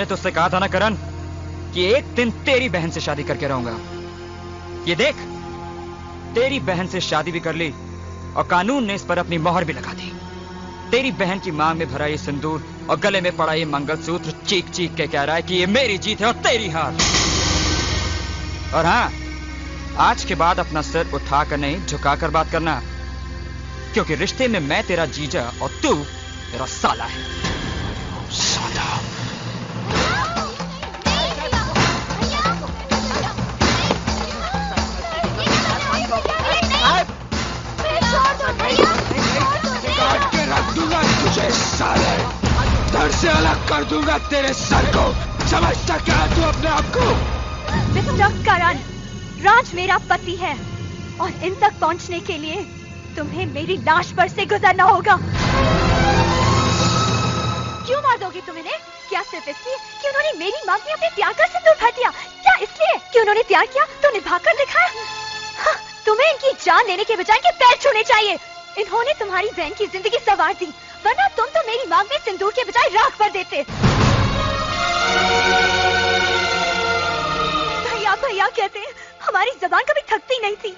मैंने तो उससे कहा था ना करण कि एक दिन तेरी बहन से शादी करके रहूंगा। ये देख, तेरी बहन से शादी भी कर ली और कानून ने इस पर अपनी मोहर भी लगा दी। तेरी बहन की मांग में भरा ये सिंदूर और गले में पड़ा ये मंगलसूत्र चीख चीख के कह रहा है कि ये मेरी जीत है और तेरी हार। और हाँ, आज के बाद अपना सिर उठाकर नहीं झुकाकर बात करना, क्योंकि रिश्ते में मैं तेरा जीजा और तू मेरा साला है। साला। काट के रख दूंगा तुझे साले, धड़ से अलग कर दूंगा तेरे सर को। समझता क्या तू अपने आप को? मिस्टर करण, राज मेरा पति है और इन तक पहुंचने के लिए तुम्हें मेरी लाश पर से गुजरना होगा। क्यों मार दोगे तुम इन्हें? क्या सिर्फ इसलिए कि उन्होंने मेरी मांग में अपने प्यार का सिंदूर भर दिया? क्या इसलिए कि उन्होंने प्यार किया तो निभाकर दिखाया? हाँ, तुम्हें इनकी जान लेने के बजाय इनके पैर छूने चाहिए। इन्होंने तुम्हारी बहन की जिंदगी संवार दी, वरना तुम तो मेरी मांग में सिंदूर के बजाय राख भर देते। भैया भैया कहते हैं, हमारी जबान कभी थकती नहीं थी।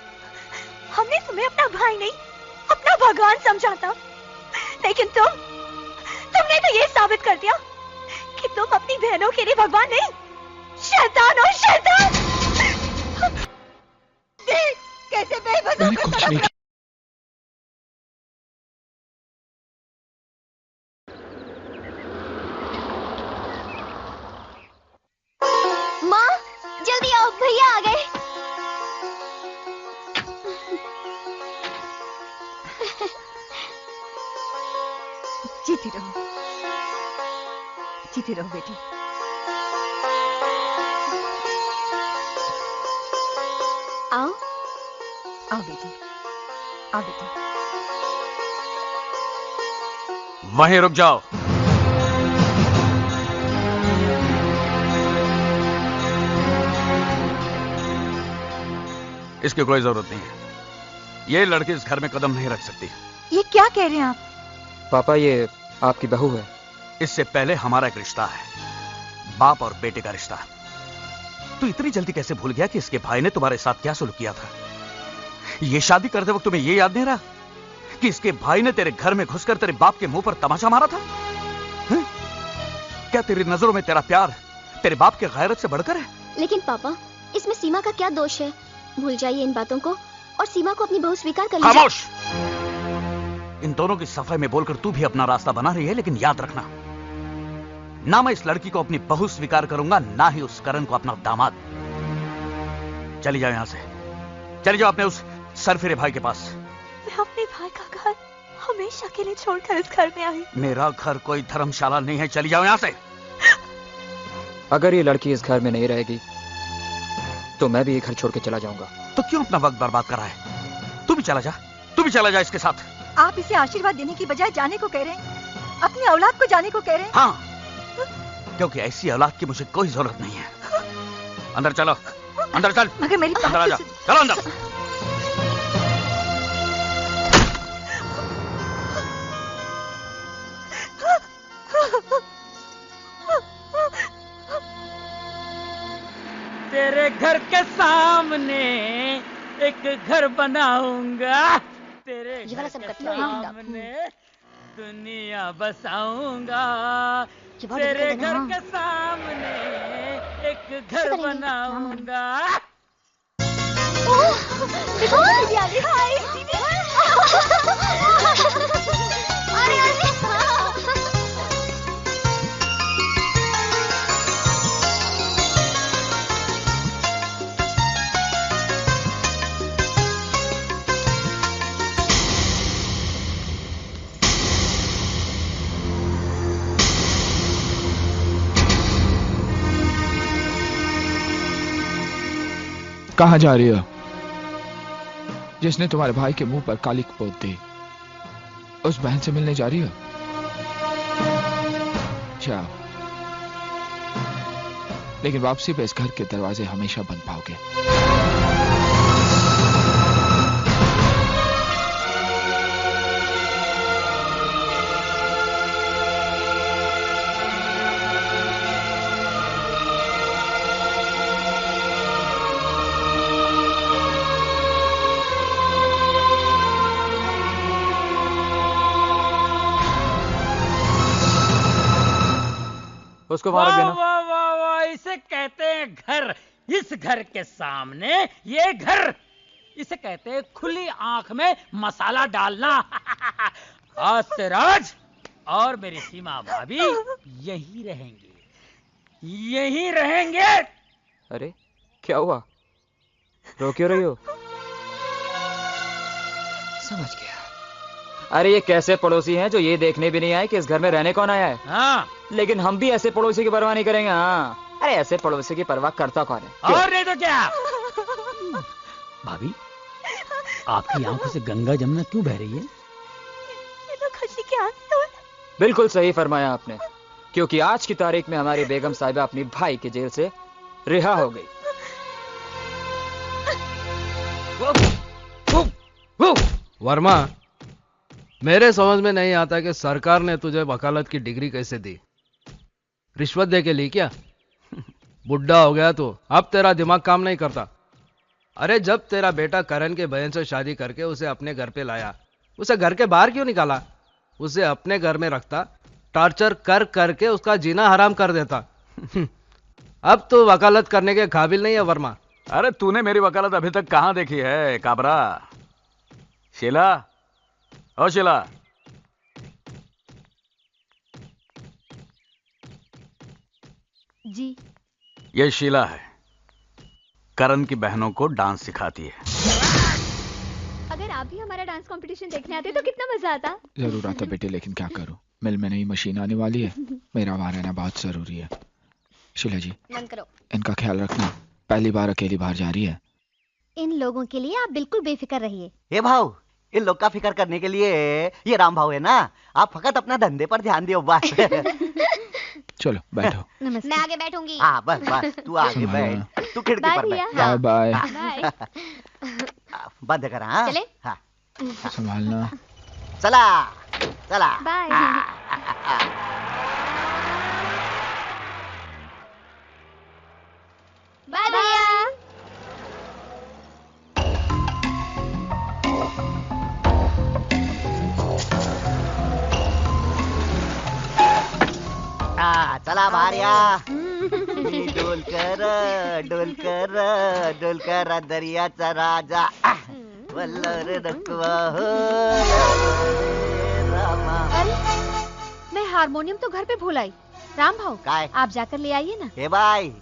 हमने तुम्हें अपना भाई नहीं, अपना भगवान समझा था, लेकिन तुमने तो ये साबित कर दिया कि तुम अपनी बहनों के लिए भगवान नहीं, शैतान हो शैतान। देख कैसे बेबस होकर माँ, जल्दी आओ, भैया आ गए। जीती रहो, जीती रहो बेटी। आओ आओ बेटी, आओ बेटी। वहीं रुक जाओ। इसकी कोई जरूरत नहीं है। ये लड़की इस घर में कदम नहीं रख सकती। ये क्या कह रहे हैं आप? पापा, ये आपकी बहू है। इससे पहले हमारा एक रिश्ता है, बाप और बेटे का रिश्ता। तू इतनी जल्दी कैसे भूल गया कि इसके भाई ने तुम्हारे साथ क्या सुलूक किया था? ये शादी करते वक्त तुम्हें ये याद नहीं रहा कि इसके भाई ने तेरे घर में घुसकर तेरे बाप के मुंह पर तमाचा मारा था? है? क्या तेरी नजरों में तेरा प्यार तेरे बाप के गैरत से बढ़कर है? लेकिन पापा, इसमें सीमा का क्या दोष है? भूल जाइए इन बातों को और सीमा को अपनी बहू स्वीकार कर लीजिए। खामोश! इन दोनों की सफाई में बोलकर तू भी अपना रास्ता बना रही है, लेकिन याद रखना, ना मैं इस लड़की को अपनी बहू स्वीकार करूंगा, ना ही उस करण को अपना दामाद। चली जाओ यहां से, चली जाओ अपने उस सरफिरे भाई के पास। मैं अपने भाई का घर हमेशा के लिए छोड़कर इस घर में आई। मेरा घर कोई धर्मशाला नहीं है, चली जाओ यहां से। अगर ये लड़की इस घर में नहीं रहेगी तो मैं भी ये घर छोड़ के चला जाऊंगा। तो क्यों अपना वक्त बर्बाद कर रहा है? तू भी चला जा, तू भी चला जा इसके साथ। आप इसे आशीर्वाद देने की बजाय जाने को कह रहे हैं, अपनी औलाद को जाने को कह रहे हैं। हाँ, क्योंकि ऐसी औलाद की मुझे कोई जरूरत नहीं है। अंदर चलो, अंदर चल। मगर मेरी अंदर आ जा, चलो अंदर। तेरे घर के सामने एक घर बनाऊंगा, तेरे घर के सामने दुनिया बसाऊंगा, तेरे घर के सामने एक घर बनाऊंगा। कहाँ जा रही हो? जिसने तुम्हारे भाई के मुंह पर कालिक पोत दी, उस बहन से मिलने जा रही हो? जाओ, लेकिन वापसी पे इस घर के दरवाजे हमेशा बंद पाओगे। उसको वहां रख वाह देना। वाह वाह वाह, इसे कहते हैं घर। इस घर के सामने ये घर, इसे कहते हैं खुली आंख में मसाला डालना। आज से राज और मेरी सीमा भाभी यहीं रहेंगे, यहीं रहेंगे। अरे क्या हुआ, रो क्यों रही हो? समझ गया। अरे ये कैसे पड़ोसी हैं जो ये देखने भी नहीं आए कि इस घर में रहने कौन आया है। हाँ, लेकिन हम भी ऐसे पड़ोसी की परवाह नहीं करेंगे। हाँ, अरे ऐसे पड़ोसी की परवाह करता कौन है? क्यों? और नहीं तो क्या। भाभी, आपकी आंखों से गंगा जमुना क्यों बह रही है? ये तो खुशी के आंसू हैं। बिल्कुल सही फरमाया आपने, क्योंकि आज की तारीख में हमारी बेगम साहिबा अपनी भाई के जेल से रिहा हो गई। वर्मा, मेरे समझ में नहीं आता कि सरकार ने तुझे वकालत की डिग्री कैसे दी। रिश्वत दे के ली क्या? बुढ़ा हो गया तो अब तेरा दिमाग काम नहीं करता। अरे जब तेरा बेटा करण के बहन से शादी करके उसे अपने घर पे लाया, उसे घर के बाहर क्यों निकाला? उसे अपने घर में रखता, टॉर्चर कर करके उसका जीना हराम कर देता। अब तो वकालत करने के काबिल नहीं है वर्मा। अरे तूने मेरी वकालत अभी तक कहां देखी है काबरा? शीला, ओ शीला, जी। ये शीला है, करण की बहनों को डांस सिखाती है। अगर आप भी हमारा डांस कंपटीशन देखने आते तो कितना मजा आता। जरूर आता बेटे, लेकिन क्या करूं, मिल में नई मशीन आने वाली है, मेरा वहां रहना बहुत जरूरी है। शीला जी, बंद करो। इनका ख्याल रखना, पहली बार अकेली बाहर जा रही है। इन लोगों के लिए आप बिल्कुल बेफिक्र रहिए। ए भाव, इन लोग का फिक्र करने के लिए ये राम भाव है ना, आप फकत अपना धंधे पर ध्यान दियो बस। चलो बैठो। नमस्ते। मैं आगे बैठूंगी। हाँ बस बस, तू आगे बैठ, तू खिड़की बाय पर भैया। बैठ। Bye bye. बाय। बंद कर। हाँ चले? हाँ, संभालना। चला चला। बाय। बाय भैया। चला भारिया। डोल कर दरियाचा राजा, वल्लर रखवा हो रामा। मैं हारमोनियम तो घर पे भूल आई। राम भाव, काय? आप जाकर ले आइए ना। हे भाई,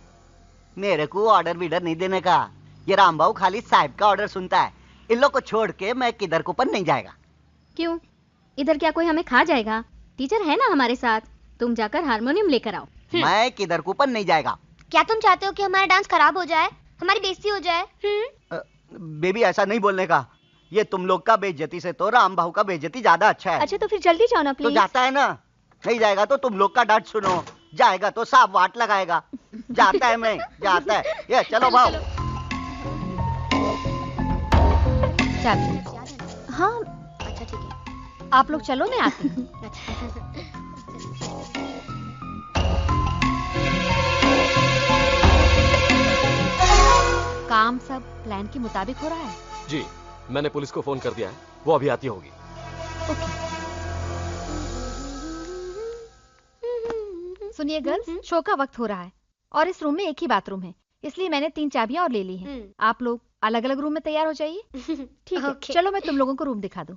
मेरे को ऑर्डर विडर नहीं देने का। ये राम भाऊ खाली साहब का ऑर्डर सुनता है। इन लोग को छोड़ के मैं किधर को पर नहीं जाएगा। क्यों? इधर क्या कोई हमें खा जाएगा? टीचर है ना हमारे साथ, तुम जाकर हारमोनियम लेकर आओ। मैं किधर को पर नहीं जाएगा। क्या तुम चाहते हो कि हमारा डांस खराब हो जाए, हमारी बेइज्जती हो जाए? बेबी ऐसा नहीं बोलने का। ये तुम लोग का बेइज्जती से तो राम भाऊ का बेइज्जती ज्यादा अच्छा है। अच्छा तो फिर जल्दी जाओ ना तो प्लीज। जाता है ना, नहीं जाएगा तो तुम लोग का डांट सुनो, जाएगा तो साफ वाट लगाएगा। जाता है मैं, जाता है। ये चलो भाऊ। चलो। हाँ अच्छा ठीक है। आप लोग चलो, मैं आती हूँ। काम सब प्लान के मुताबिक हो रहा है। जी, मैंने पुलिस को फोन कर दिया है, वो अभी आती होगी। सुनिए गर्ल्स, शो का वक्त हो रहा है और इस रूम में एक ही बाथरूम है, इसलिए मैंने 3 चाबियां और ले ली हैं। आप लोग अलग अलग रूम में तैयार हो जाइए। ठीक है, Okay. चलो मैं तुम लोगों को रूम दिखा दूं।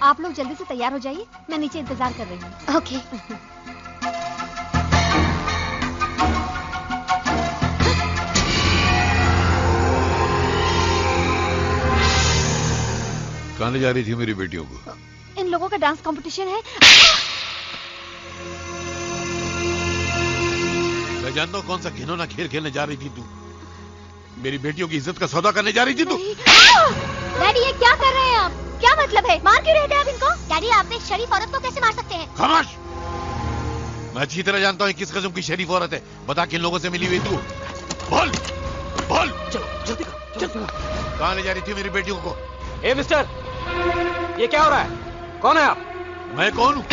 आप लोग जल्दी से तैयार हो जाइए, मैं नीचे इंतजार कर रही हूँ। ओके। कहाँ ले जा रही थी मेरी बेटियों को? इन लोगों का डांस कंपटीशन है। मैं जानता हूँ कौन सा घिनौना खेल खेलने जा रही थी तू। मेरी बेटियों की इज्जत का सौदा करने जा रही थी तू। डैडी ये क्या कर रहे हैं आप? क्या मतलब है? मार क्यों रहे थे आप इनको? डैडी आप एक शरीफ औरत को कैसे मार सकते हैं? खामोश! मैं अच्छी तरह जानता हूँ किस किस्म की शरीफ औरत है। बता किन लोगों से मिली हुई तू? बोल बोल। चलो जल्दी करो, जल्दी। कहाँ ले जा रही थी मेरी बेटियों को? ए मिस्टर, ये क्या हो रहा है? कौन है आप? मैं कौन हूँ?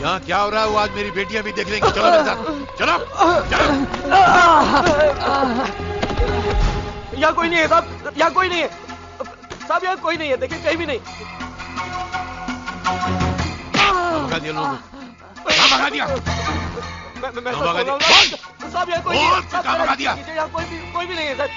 यहाँ क्या हो रहा है वो आज मेरी बेटियां भी देख लेंगी। चलो मेरे साथ, चलो चलो। यहाँ कोई नहीं है साहब, यहाँ कोई नहीं है साहब, यहाँ कोई नहीं है, देखिए कहीं भी नहीं। भगा दिया लोगों को, भगा दिया। मैं भगा दिया साहब, यहाँ कोई नहीं है, भगा दिया। यहाँ कोई भी नहीं है सर।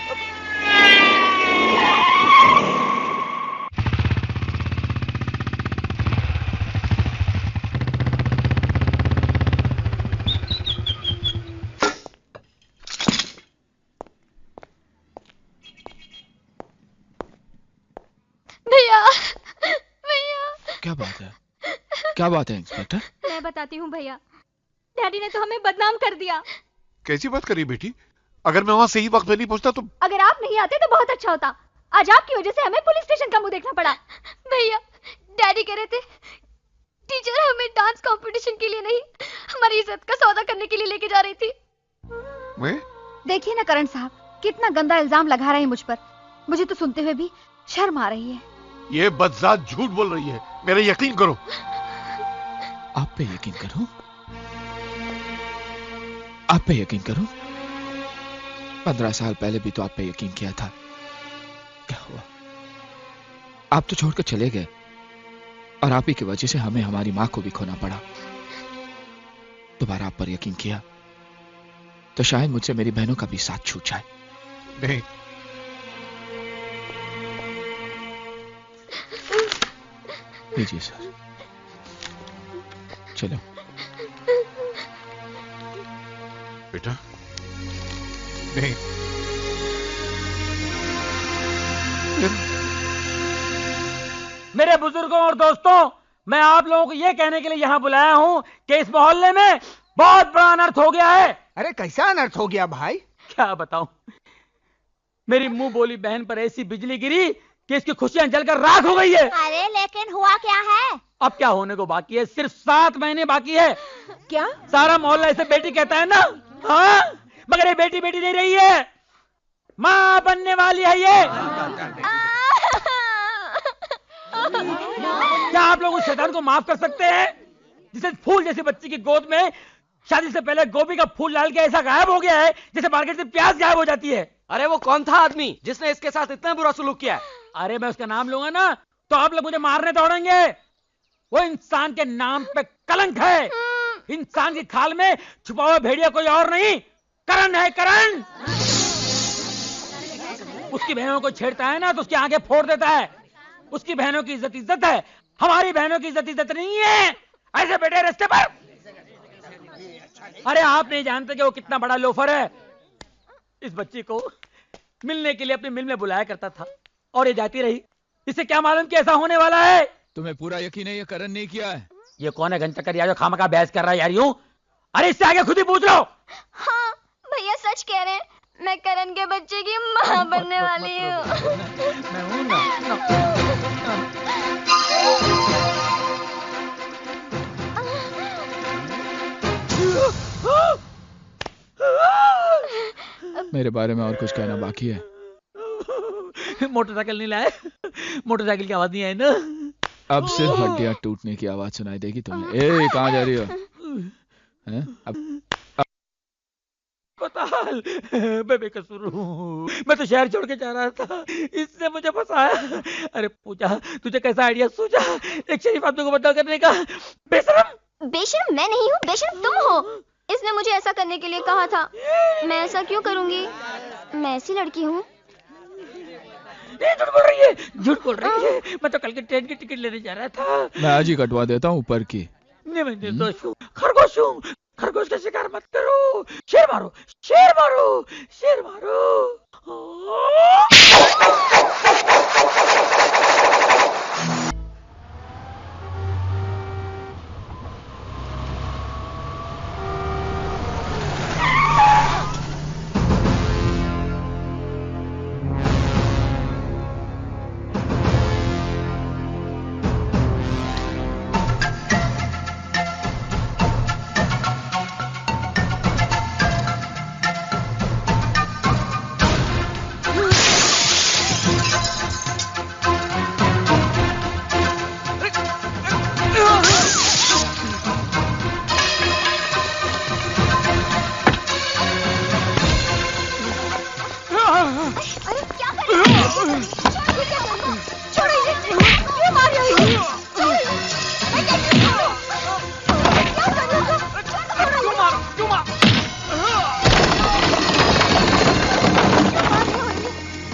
क्या बात है इंस्पेक्टर? मैं बताती हूँ भैया, डैडी ने तो हमें बदनाम कर दिया। कैसी बात करी बेटी? अगर मैं वहां सही वक्त पे नहीं पहुंचता तो? अगर आप नहीं आते तो बहुत अच्छा होता। आज आपकी वजह से हमें पुलिस स्टेशन का मुंह देखना पड़ा। भैया, डैडी कह रहे थे टीचर हमें डांस कंपटीशन के लिए नहीं, हमारी इज्जत का सौदा करने के लिए लेके जा रही थी। मैं? देखिए ना करण साहब, कितना गंदा इल्जाम लगा रहे हैं मुझ पर। मुझे तो सुनते हुए भी शर्म आ रही है। ये बदजात झूठ बोल रही है, मेरा यकीन करो। आप पे यकीन करूं? आप पे यकीन करूं? 15 साल पहले भी तो आप पे यकीन किया था। क्या हुआ? आप तो छोड़कर चले गए और आप ही की वजह से हमें हमारी मां को भी खोना पड़ा। दोबारा आप पर यकीन किया तो शायद मुझसे मेरी बहनों का भी साथ छूट जाए। नहीं, लीजिए सर, चलो। बेटा नहीं, मेरे बुजुर्गों और दोस्तों, मैं आप लोगों को यह कहने के लिए यहां बुलाया हूं कि इस मोहल्ले में बहुत बड़ा अनर्थ हो गया है। अरे कैसा अनर्थ हो गया भाई? क्या बताऊं, मेरी मुंह बोली बहन पर ऐसी बिजली गिरी कि इसकी खुशियां जलकर राख हो गई है। अरे लेकिन हुआ क्या है? अब क्या होने को बाकी है, सिर्फ 7 महीने बाकी है। क्या? सारा मोहल्ला इसे बेटी कहता है ना? हाँ, मगर ये बेटी बेटी नहीं रही है, मां बनने वाली है ये। क्या आप लोग उस शैतान को माफ कर सकते हैं जिसे फूल जैसी बच्ची की गोद में शादी से पहले गोभी का फूल डाल के ऐसा गायब हो गया है जैसे मार्केट से प्याज गायब हो जाती है? अरे वो कौन था आदमी जिसने इसके साथ इतना बुरा सलूक किया है? अरे मैं उसका नाम लूंगा ना तो आप लोग मुझे मारने दौड़ेंगे। वो इंसान के नाम पे कलंक है। इंसान की खाल में छुपा हुआ भेड़िया कोई और नहीं, करण है, करण। उसकी बहनों को छेड़ता है ना तो उसकी आंखें फोड़ देता है। उसकी बहनों की इज्जत इज्जत है, हमारी बहनों की इज्जत इज्जत नहीं है। ऐसे बैठे रास्ते पर। अरे आप नहीं जानते कि वो कितना बड़ा लोफर है। इस बच्ची को मिलने के लिए अपनी मिल में बुलाया करता था और ये जाती रही। इसे क्या मालूम कि ऐसा होने वाला है? तुम्हें पूरा यकीन है ये करण नहीं किया है? ये कौन है घंटा जो खामखा बहस कर रहा है यार यूं? अरे इससे आगे खुद ही पूछ लो। हाँ भैया सच कह रहे हैं, मैं करण के बच्चे की मां बनने वाली हूँ। मैं हूं ना। मेरे बारे में और कुछ कहना बाकी है? मोटरसाइकिल नहीं लाए? मोटरसाइकिल की आवाज नहीं आई ना? अब सिर्फ हड्डियां टूटने की आवाज सुनाई देगी तुम्हें। ए, कहाँ जा रही हो? हैं? अब बताल, मैं बेकसूर हूँ। मैं तो शहर छोड़ के जा रहा था, इसने मुझे फंसाया। अरे पूजा, तुझे कैसा आइडिया सूझा एक शरीफ आदमी को बदनाम करने का? बेशरम। बेशरम मैं नहीं हूँ, बेशरम तुम हो। इसने मुझे ऐसा करने के लिए कहा था। मैं ऐसा क्यों करूंगी? मैं ऐसी लड़की हूँ। झूठ बोल रही है, झूठ बोल रही है। मैं तो कल के ट्रेन की टिकट लेने जा रहा था। मैं आज ही कटवा देता हूँ ऊपर की। नहीं, मैं निर्दोष हूँ, खरगोश हूँ। खरगोश का शिकार मत करो। शेर मारो, शेर मारो, शेर मारो। अरे क्या कर रही हो? छोड़ो इसे। क्यों मार रही हो? छोड़ो इसे। मैं कहती हूँ छोड़ो। क्या कर रही हो? क्यों मारो? क्यों मारो?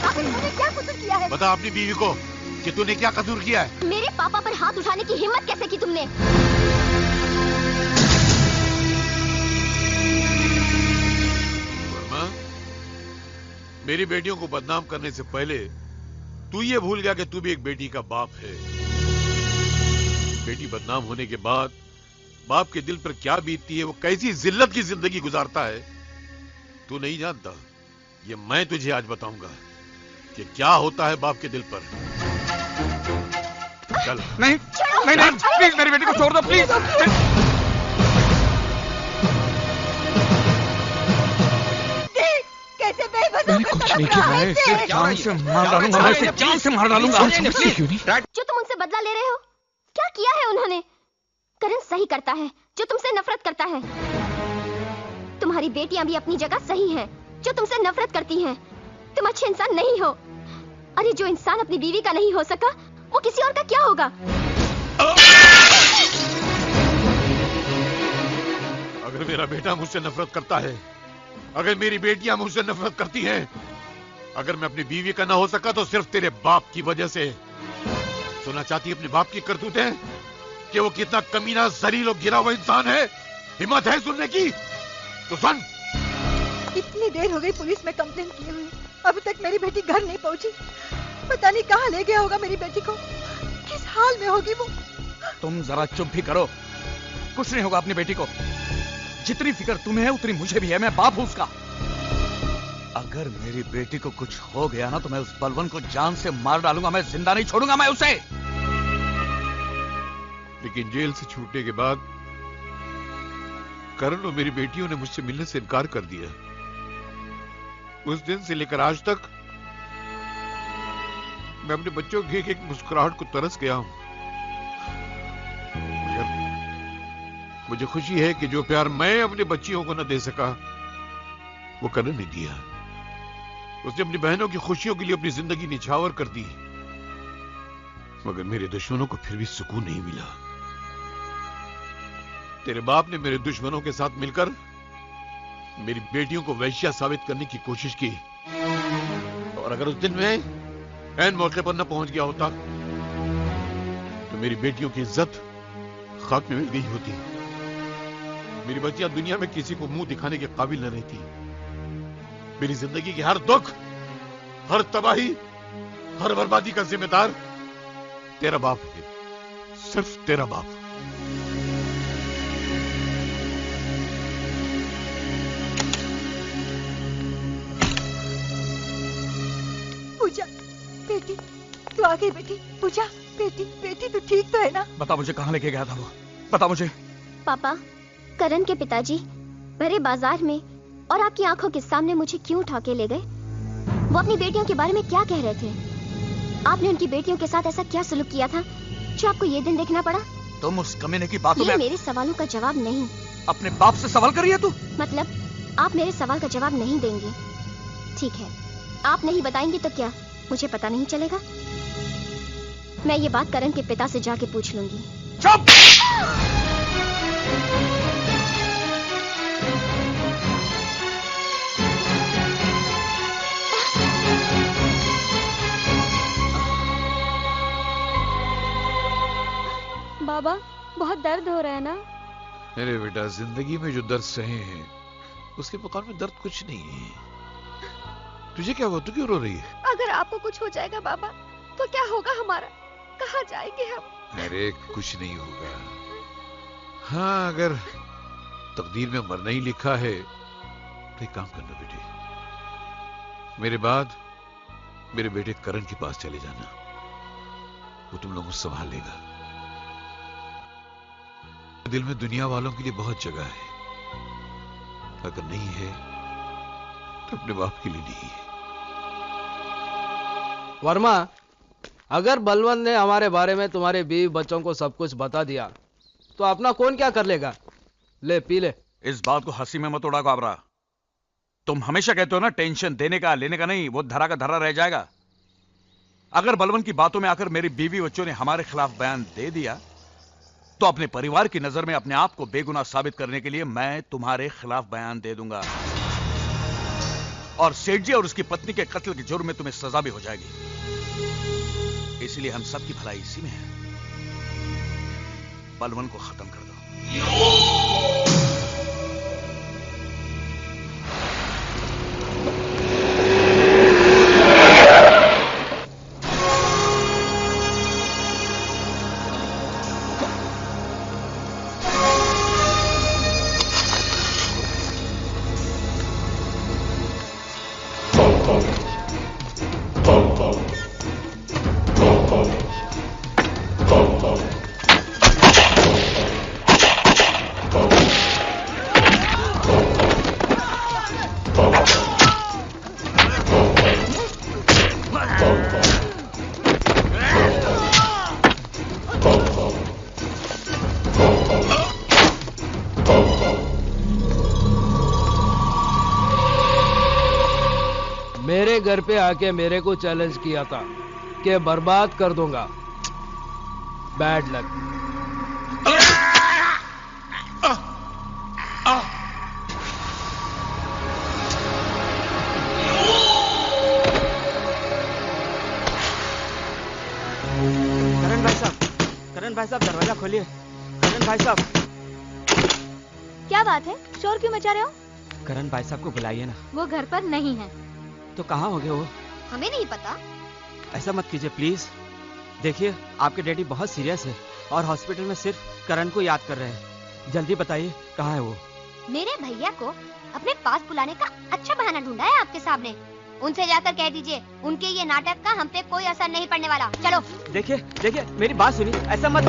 आखिर तुमने क्या कसूर किया है? बता अपनी बीवी को कि तूने क्या कसूर किया है। मेरे पापा पर हाथ उठाने की हिम्मत कैसे की तुमने? वर्मा, मेरी बेटियों को बदनाम करने से पहले तू ये भूल गया कि तू भी एक बेटी का बाप है। बेटी बदनाम होने के बाद बाप के दिल पर क्या बीतती है, वो कैसी जिल्लत की जिंदगी गुजारता है, तू नहीं जानता। ये मैं तुझे आज बताऊंगा कि क्या होता है बाप के दिल पर। चल। नहीं नहीं नहीं, प्लीज मेरी बेटी को छोड़ दो, प्लीज। कैसे बेबस मैंने कुछ नहीं किया। मैं इसे जान से मार डालूंगा, मैं इसे जान से मार डालूंगा। क्यों नहीं? जो तुम उनसे बदला ले रहे हो, क्या किया है उन्होंने? करण सही करता है जो तुमसे नफरत करता है। तुम्हारी बेटियां भी अपनी जगह सही हैं, जो तुमसे नफरत करती हैं। तुम अच्छे इंसान नहीं हो। अरे जो इंसान अपनी बीवी का नहीं हो सका, वो किसी और का क्या होगा? अगर मेरा बेटा मुझसे नफरत करता है, अगर मेरी बेटियां मुझसे नफरत करती हैं, अगर मैं अपनी बीवी का ना हो सका तो सिर्फ तेरे बाप की वजह से। सुनना चाहती है अपने बाप की करतूतें कि वो कितना कमीना, जलील और गिरा हुआ इंसान है? हिम्मत है सुनने की? तो सुन। इतनी देर हो गई पुलिस में कंप्लेन किए हुए, अभी तक मेरी बेटी घर नहीं पहुंची। पता नहीं कहाँ ले गया होगा मेरी बेटी को, किस हाल में होगी वो। तुम जरा चुप भी करो। कुछ नहीं होगा अपनी बेटी को। जितनी फिक्र तुम्हें है उतनी मुझे भी है। मैं बाप हूं उसका। अगर मेरी बेटी को कुछ हो गया ना तो मैं उस बलवन को जान से मार डालूंगा। मैं जिंदा नहीं छोड़ूंगा मैं उसे। लेकिन जेल से छूटने के बाद करण और मेरी बेटियों ने मुझसे मिलने से इनकार कर दिया। उस दिन से लेकर आज तक मैं अपने बच्चों की एक मुस्कुराहट को तरस गया हूं। मुझे खुशी है कि जो प्यार मैं अपनी बच्चियों को न दे सका, वो करण ने दिया। उसने अपनी बहनों की खुशियों के लिए अपनी जिंदगी निछावर कर दी, मगर मेरे दुश्मनों को फिर भी सुकून नहीं मिला। तेरे बाप ने मेरे दुश्मनों के साथ मिलकर मेरी बेटियों को वैश्या साबित करने की कोशिश की, और अगर उस दिन मैं ऐन मौके पर न पहुंच गया होता तो मेरी बेटियों की इज्जत खाक में मिल गई होती। मेरी बच्चियां दुनिया में किसी को मुंह दिखाने के काबिल न रहती। मेरी जिंदगी के हर दुख, हर तबाही, हर बर्बादी का जिम्मेदार तेरा बाप है, सिर्फ तेरा बाप। पूजा बेटी, तू आ गई बेटी। पूजा बेटी, बेटी तू ठीक तो है ना? बता मुझे कहां लेके गया था वो, बता मुझे। पापा, करण के पिताजी भरे बाजार में और आपकी आंखों के सामने मुझे क्यों उठा के ले गए? वो अपनी बेटियों के बारे में क्या कह रहे थे? आपने उनकी बेटियों के साथ ऐसा क्या सलूक किया था जो आपको ये दिन देखना पड़ा? तुम उस कमीने की बातों में मेरे सवालों का जवाब नहीं। अपने बाप से सवाल कर रही है तू? मतलब आप मेरे सवाल का जवाब नहीं देंगे? ठीक है, आप नहीं बताएंगे तो क्या मुझे पता नहीं चलेगा? मैं ये बात करण के पिता से जाके पूछ लूंगी। चुप! बाबा, बहुत दर्द हो रहा है ना? मेरे बेटा, जिंदगी में जो दर्द सहे हैं उसके मुकाबले में दर्द कुछ नहीं है। तुझे क्या हुआ? तू क्यों रो रही है? अगर आपको कुछ हो जाएगा बाबा तो क्या होगा हमारा? कहाँ जाएंगे हम? अरे कुछ नहीं होगा। हाँ, अगर तकदीर में मरना ही लिखा है तो एक काम करना बेटे, मेरे बाद मेरे बेटे करण के पास चले जाना। वो तुम लोगों को संभाल लेगा। दिल में दुनिया वालों के लिए बहुत जगह है, अगर नहीं है तो अपने बाप के लिए नहीं है। वर्मा, अगर बलवंत ने हमारे बारे में तुम्हारे बीवी बच्चों को सब कुछ बता दिया तो अपना कौन क्या कर लेगा? ले पी ले। इस बात को हंसी में मत उड़ा गाबरा। तुम हमेशा कहते हो ना, टेंशन देने का लेने का नहीं, वो धरा का धरा रह जाएगा। अगर बलवंत की बातों में आकर मेरी बीवी बच्चों ने हमारे खिलाफ बयान दे दिया, तो अपने परिवार की नजर में अपने आप को बेगुनाह साबित करने के लिए मैं तुम्हारे खिलाफ बयान दे दूंगा, और सेठ जी और उसकी पत्नी के कत्ल के जुर्म में तुम्हें सजा भी हो जाएगी। इसलिए हम सबकी भलाई इसी में है, बलवंत को खत्म कर दो। मेरे घर पे आके मेरे को चैलेंज किया था कि बर्बाद कर दूंगा। Bad luck. करण भाई साहब दरवाजा खोलिए। करण भाई साहब। क्या बात है, शोर क्यों मचा रहे हो? करण भाई साहब को बुलाइए ना। वो घर पर नहीं है। तो कहाँ हो गए वो? हमें नहीं पता। ऐसा मत कीजिए प्लीज। देखिए आपके डैडी बहुत सीरियस है और हॉस्पिटल में सिर्फ करण को याद कर रहे हैं। जल्दी बताइए कहाँ है वो? मेरे भैया को अपने पास बुलाने का अच्छा बहाना ढूंढा है आपके सामने। उनसे जाकर कह दीजिए उनके ये नाटक का हम पे कोई असर नहीं पड़ने वाला। चलो। देखिए देखिए मेरी बात सुनिए, ऐसा मत।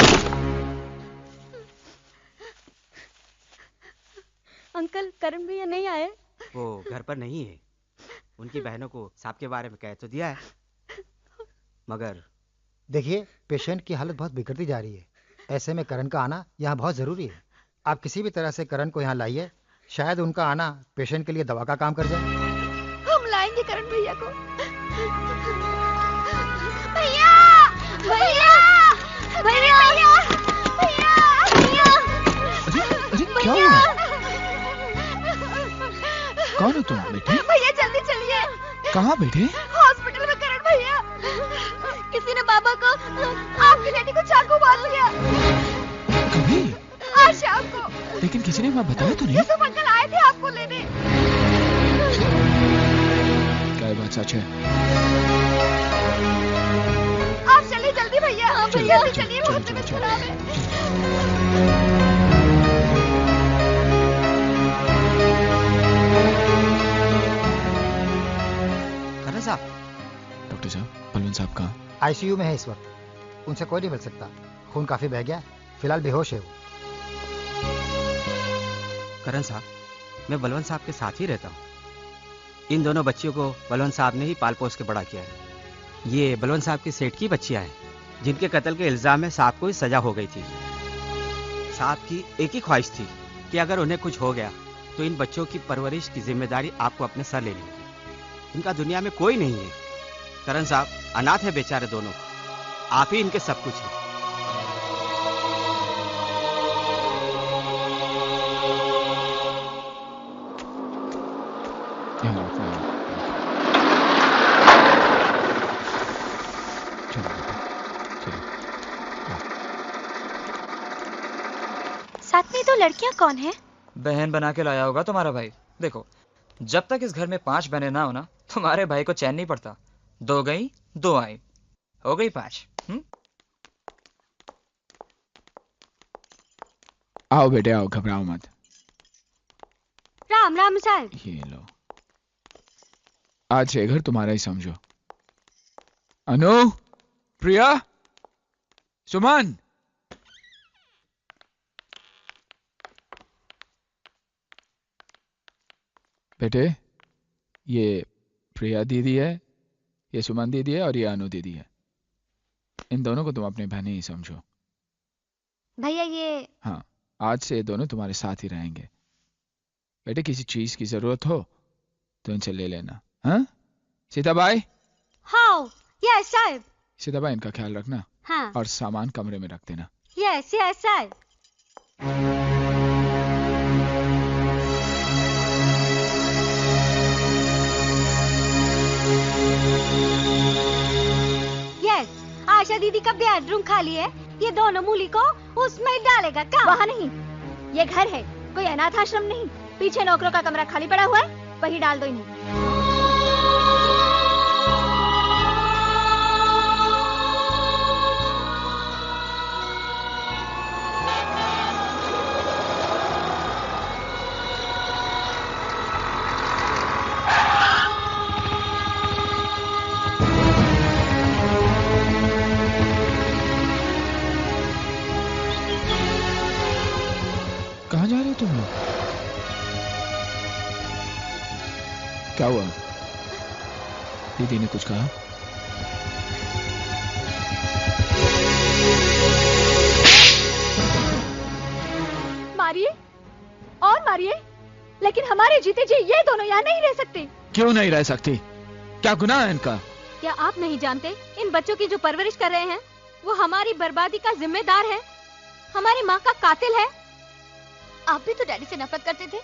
अंकल करण भैया नहीं आए? वो घर पर नहीं है। उनकी बहनों को सांप के बारे में कह तो दिया है, मगर देखिए पेशेंट की हालत बहुत बिगड़ती जा रही है। ऐसे में करण का आना यहाँ बहुत जरूरी है। आप किसी भी तरह से करण को यहाँ लाइए, शायद उनका आना पेशेंट के लिए दवा का काम कर जाए। हम लाएंगे करण भैया को। भैया भैया भैया भैया भैया क्या हुआ? कौन हो तुम बेटे? भैया जल्दी चलिए। कहाँ बेटे? हॉस्पिटल में करण भैया। किसी ने बाबा को आपकी बेटी को चाकू मार लिया। कभी? आज शाम को। लेकिन किसी ने वहाँ बताया तो नहीं? यूसुफ अंकल आए थे आपको लेने। क्या बात सच है? आप चलिए जल्दी भैया। भैया भी चलिए, बहुत तबीयत खराब है। डॉक्टर साहब, बलवंत साहब कहाँ? आईसीयू में है इस वक्त। उनसे कोई नहीं मिल सकता, खून काफी बह गया, फिलहाल बेहोश है वो। करण साहब, मैं बलवंत साहब के साथ ही रहता हूँ। इन दोनों बच्चियों को बलवंत साहब ने ही पाल पोस के बड़ा किया है। ये बलवंत साहब की सेठ की बच्चियां हैं, जिनके कत्ल के इल्जाम में साहब को ही सजा हो गई थी। साहब की एक ही ख्वाहिश थी कि अगर उन्हें कुछ हो गया तो इन बच्चों की परवरिश की जिम्मेदारी आपको अपने सर लेनी होगी। इनका दुनिया में कोई नहीं है। करण साहब अनाथ है बेचारे दोनों, आप ही इनके सब कुछ हैं। साथ में दो लड़कियां कौन है? बहन बना के लाया होगा तुम्हारा भाई। देखो जब तक इस घर में 5 बहनें ना हो ना, तुम्हारे भाई को चैन नहीं पड़ता। 2 गई 2 आई, हो गई 5। आओ बेटे आओ, घबराओ मत। राम राम साहब। ये लो, आज से घर तुम्हारा ही समझो। अनु, प्रिया, सुमन। बेटे ये प्रिया दीदी है, ये सुमन दीदी है और ये अनु दीदी है। इन दोनों को तुम अपनी बहनें ही समझो। भैया ये हाँ, आज से ये दोनों तुम्हारे साथ ही रहेंगे। बेटे किसी चीज की जरूरत हो तो इनसे ले लेना। हाँ सीताबाई? हाँ यस साहब। सीताबाई इनका ख्याल रखना। हाँ। और सामान कमरे में रख देना। यस यस साहब। यस आशा दीदी का बेडरूम खाली है, ये दोनों मूली को उसमें डालेगा। कहाँ? वहाँ नहीं, ये घर है, कोई अनाथ आश्रम नहीं। पीछे नौकरों का कमरा खाली पड़ा हुआ है, वही डाल दो इन्हें। कहाँ जा रहे हो तुम लोग? क्या हुआ? दीदी ने कुछ कहा? मारिए और मारिए, लेकिन हमारे जीते जी ये दोनों यहाँ नहीं रह सकते। क्यों नहीं रह सकती? क्या गुनाह है इनका? क्या आप नहीं जानते इन बच्चों की जो परवरिश कर रहे हैं वो हमारी बर्बादी का जिम्मेदार है, हमारी माँ का कातिल है। आप भी तो डैडी से नफरत करते थे,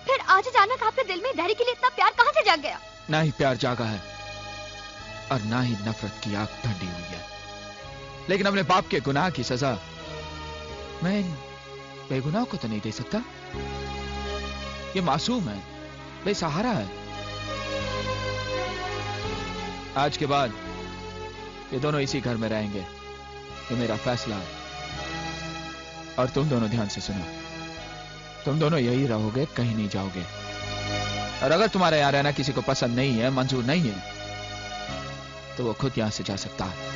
फिर आज अचानक आपके दिल में डैडी के लिए इतना प्यार कहाँ से जाग गया? ना ही प्यार जागा है और ना ही नफरत की आग ठंडी हुई है, लेकिन अपने बाप के गुनाह की सजा मैं इन बेगुनाह को तो नहीं दे सकता। ये मासूम है, बेसहारा है। आज के बाद ये दोनों इसी घर में रहेंगे, ये मेरा फैसला है। और तुम दोनों ध्यान से सुनो, तुम दोनों यही रहोगे, कहीं नहीं जाओगे। और अगर तुम्हारे यहां रहना किसी को पसंद नहीं है, मंजूर नहीं है, तो वो खुद यहां से जा सकता है।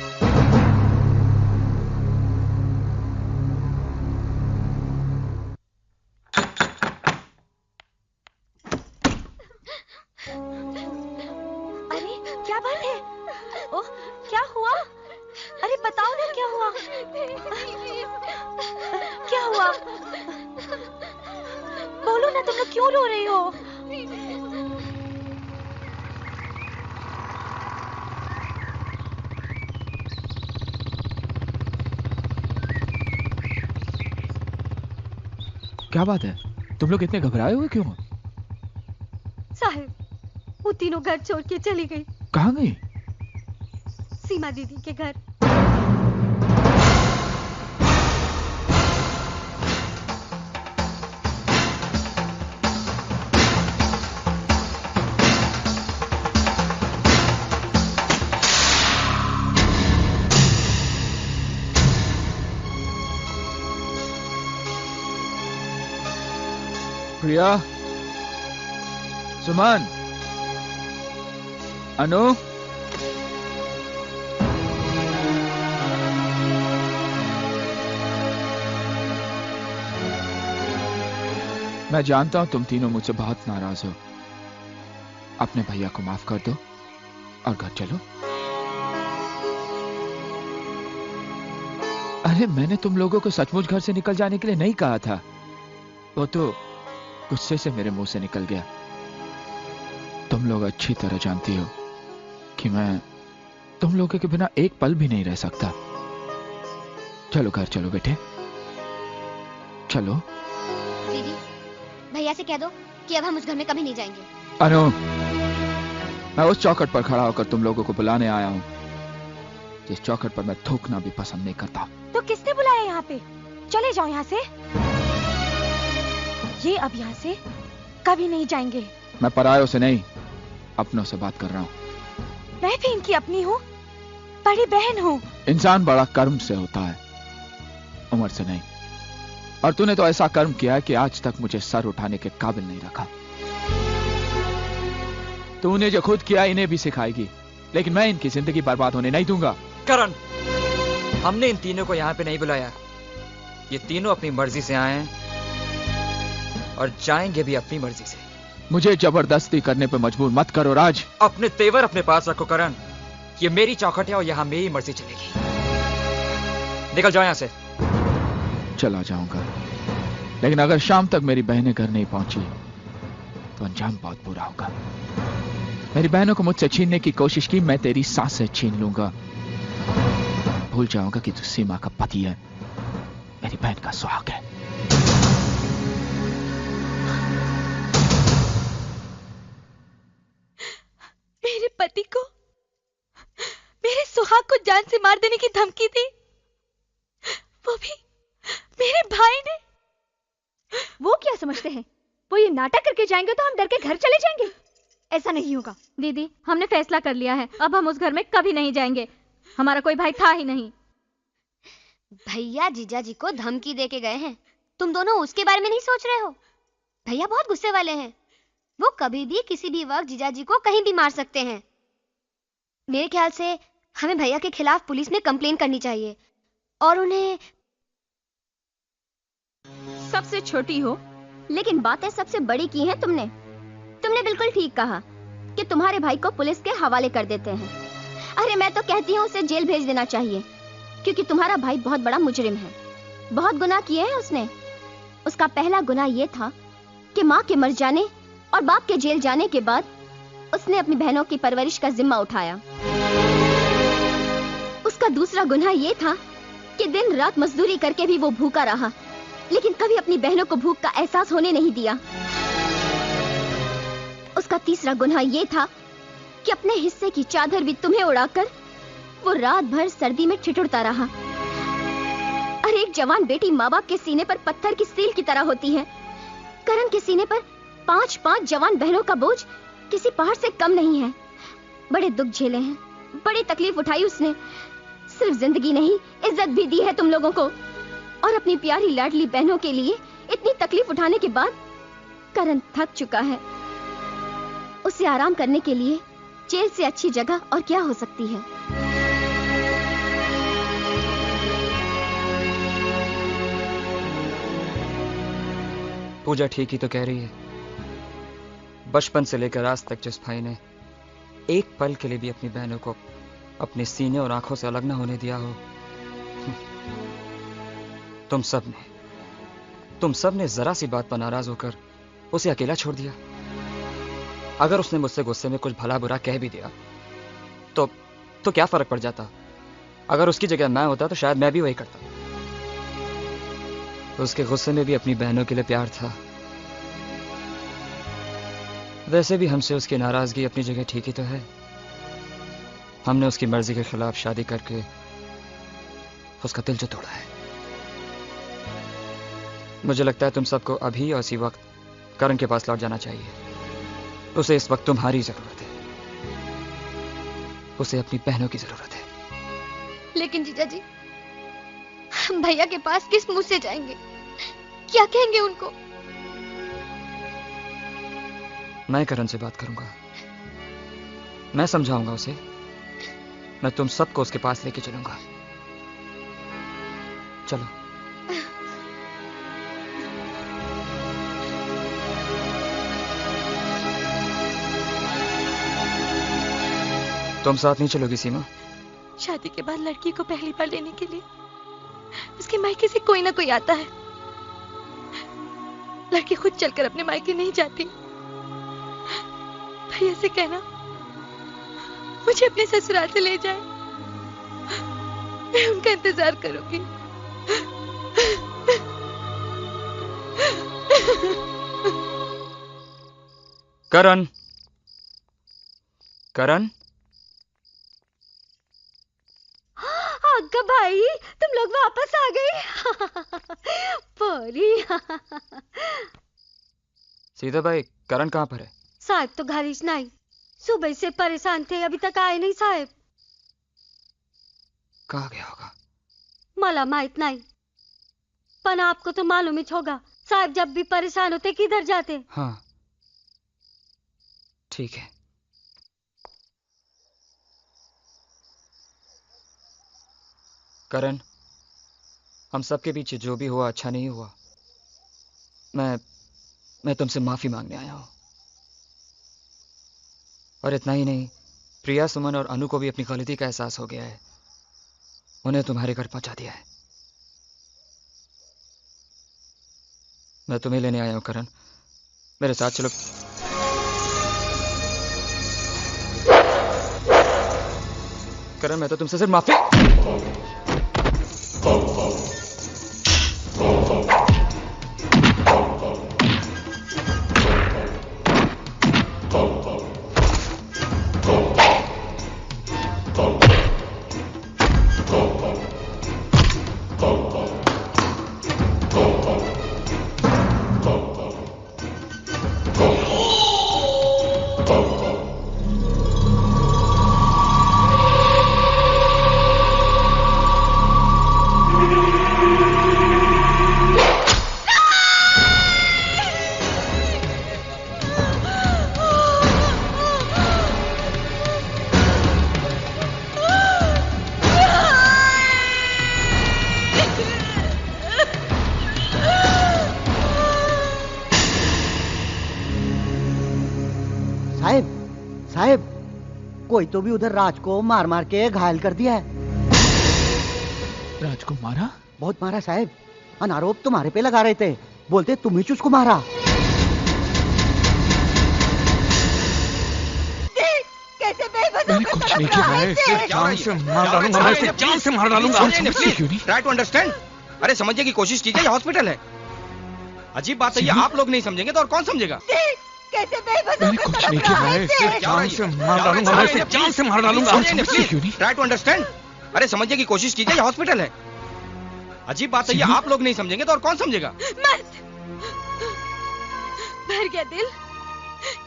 अरे क्या बात है? ओह क्या हुआ? अरे बताओ ना क्या हुआ? क्या हुआ? बोलो ना, तुम लोग क्यों रो रही हो? क्या बात है? तुम लोग इतने घबराए हुए क्यों? साहब, वो तीनों घर छोड़ के चली गई। कहाँ गई? सीमा दीदी के घर। प्रिया, सुमन, अनु, मैं जानता हूं तुम तीनों मुझसे बहुत नाराज हो। अपने भैया को माफ कर दो और घर चलो। अरे मैंने तुम लोगों को सचमुच घर से निकल जाने के लिए नहीं कहा था, वो तो गुस्से से मेरे मुंह से निकल गया। तुम लोग अच्छी तरह जानती हो कि मैं तुम लोगों के बिना एक पल भी नहीं रह सकता। चलो घर चलो बेटे, चलो। दीदी, भैया से कह दो कि अब हम उस घर में कभी नहीं जाएंगे। अनु, मैं उस चौखट पर खड़ा होकर तुम लोगों को बुलाने आया हूं, जिस चौखट पर मैं थूकना भी पसंद नहीं करता। तो किसने बुलाया यहाँ पे? चले जाओ यहाँ से। ये अब यहाँ से कभी नहीं जाएंगे। मैं परायों से नहीं, अपनों से बात कर रहा हूँ। मैं भी इनकी अपनी हूँ, बड़ी बहन हूँ। इंसान बड़ा कर्म से होता है, उम्र से नहीं। और तूने तो ऐसा कर्म किया है कि आज तक मुझे सर उठाने के काबिल नहीं रखा। तूने जो खुद किया इन्हें भी सिखाएगी, लेकिन मैं इनकी जिंदगी बर्बाद होने नहीं दूंगा। करण, हमने इन तीनों को यहाँ पे नहीं बुलाया। ये तीनों अपनी मर्जी से आए हैं और जाएंगे भी अपनी मर्जी से। मुझे जबरदस्ती करने पे मजबूर मत करो राज। अपने तेवर अपने पास रखो करण। ये मेरी चौखट है और यहाँ मेरी मर्जी चलेगी। निकल जाओ यहाँ से। चला जाऊंगा, लेकिन अगर शाम तक मेरी बहनें घर नहीं पहुंची तो अंजाम बहुत बुरा होगा। मेरी बहनों को मुझसे छीनने की कोशिश की, मैं तेरी सांसें छीन लूंगा। भूल जाऊंगा कि तू सीमा का पति है, मेरी बहन का सुहाग है। मेरे पति को, मेरे सुहाग को जान से मार देने की धमकी दी, वो भी मेरे भाई ने। वो क्या समझते हैं, वो ये नाटक करके जाएंगे तो हम डर के घर चले जाएंगे? ऐसा नहीं होगा। दीदी, हमने फैसला कर लिया है, अब हम उस घर में कभी नहीं जाएंगे। हमारा कोई भाई था ही नहीं। भैया जीजा जी को धमकी दे के गए हैं, तुम दोनों उसके बारे में नहीं सोच रहे हो? भैया बहुत गुस्से वाले हैं, वो कभी भी किसी भी वक्त जीजा जी को कहीं भी मार सकते हैं। मेरे ख्याल से हमें भैया के खिलाफ पुलिस में कंप्लेन करनी चाहिए और उन्हें। सबसे छोटी हो लेकिन बातें सबसे बड़ी की हैं तुमने। तुमने बिल्कुल ठीक कहा कि तुम्हारे भाई को पुलिस के हवाले कर देते हैं। अरे मैं तो कहती हूँ उसे जेल भेज देना चाहिए, क्योंकि तुम्हारा भाई बहुत बड़ा मुजरिम है, बहुत गुनाह किए हैं उसने। उसका पहला गुनाह ये था कि माँ के मर जाने और बाप के जेल जाने के बाद उसने अपनी बहनों की परवरिश का जिम्मा उठाया। उसका दूसरा गुनाह ये था कि दिन रात मजदूरी करके भी वो भूखा रहा, लेकिन कभी अपनी बहनों को भूख का एहसास होने नहीं दिया। उसका तीसरा गुनाह ये था कि अपने हिस्से की चादर भी तुम्हें उड़ाकर वो रात भर सर्दी में ठिठुरता रहा। अरे एक जवान बेटी माँ बाप के सीने पर पत्थर की सील की तरह होती है। करण के सीने पर 5-5 जवान बहनों का बोझ किसी पहाड़ से कम नहीं है। बड़े दुख झेले हैं, बड़ी तकलीफ उठाई उसने। सिर्फ जिंदगी नहीं, इज्जत भी दी है तुम लोगों को। और अपनी प्यारी लाडली बहनों के लिए इतनी तकलीफ उठाने के बाद करण थक चुका है। उसे आराम करने के लिए जेल से अच्छी जगह और क्या हो सकती है। पूजा ठीक ही तो कह रही है। बचपन से लेकर आज तक जिस भाई ने एक पल के लिए भी अपनी बहनों को अपने सीने और आंखों से अलग ना होने दिया हो, तुम सब ने जरा सी बात पर नाराज होकर उसे अकेला छोड़ दिया। अगर उसने मुझसे गुस्से में कुछ भला बुरा कह भी दिया तो क्या फर्क पड़ जाता? अगर उसकी जगह मैं होता तो शायद मैं भी वही करता। उसके गुस्से में भी अपनी बहनों के लिए प्यार था। वैसे भी हमसे उसकी नाराजगी अपनी जगह ठीक ही तो है। हमने उसकी मर्जी के खिलाफ शादी करके उसका दिल जो तोड़ा है। मुझे लगता है तुम सबको अभी और इसी वक्त करण के पास लौट जाना चाहिए। उसे इस वक्त तुम्हारी जरूरत है, उसे अपनी बहनों की जरूरत है। लेकिन जीजा जी, हम भैया के पास किस मुंह से जाएंगे? क्या कहेंगे उनको? मैं करण से बात करूंगा, मैं समझाऊंगा उसे। मैं तुम सबको उसके पास लेके चलूंगा। चलो। तुम साथ नहीं चलोगी सीमा? शादी के बाद लड़की को पहली बार लेने के लिए उसके मायके से कोई ना कोई आता है। लड़की खुद चलकर अपने मायके नहीं जाती। भैया से कहना मुझे अपने ससुराल से ले जाए, मैं उनका इंतजार करूंगी। करण, करण, अग्गा भाई, तुम लोग वापस आ गए। परी। सीधा भाई, करण कहाँ पर है? साहब तो घर ही नहीं, सुबह से परेशान थे, अभी तक आए नहीं साहब। कहाँ गया होगा? मला माहित नहीं, पर आपको तो मालूम ही होगा, साहब जब भी परेशान होते किधर जाते। हाँ ठीक है। करण, हम सबके पीछे जो भी हुआ अच्छा नहीं हुआ। मैं तुमसे माफी मांगने आया हूं। और इतना ही नहीं, प्रिया, सुमन और अनु को भी अपनी गलती का एहसास हो गया है। उन्हें तुम्हारे घर पहुंचा दिया है। मैं तुम्हें लेने आया हूं करण, मेरे साथ चलो। करण, मैं तो तुमसे सिर्फ माफी। कोई तो भी उधर राज को मार मार के घायल कर दिया है। राज को मारा? बहुत मारा साहब। अनारोप तुम्हारे पे लगा रहे थे, बोलते तुम ही उसको मारा। कैसे बेबस? मैंने कुछ नहीं किया। मैं इसे जान से मार डालूंगा, मैं इसे जान से मार डालूंगा। Try to understand. अरे समझने की कोशिश कीजिए, ये हॉस्पिटल है। अजीब बात है, ये आप लोग नहीं समझेंगे तो और कौन समझेगा? कैसे बेबस? मैंने कुछ नहीं किया। मैं इसे जान से मार डालूंगा, मैं इसे जान से मार डालूंगा। Try to understand. अरे समझने की कोशिश कीजिए, ये हॉस्पिटल है। अजीब बात है, ये आप लोग नहीं समझेंगे तो और कौन समझेगा? मत। भर गया दिल,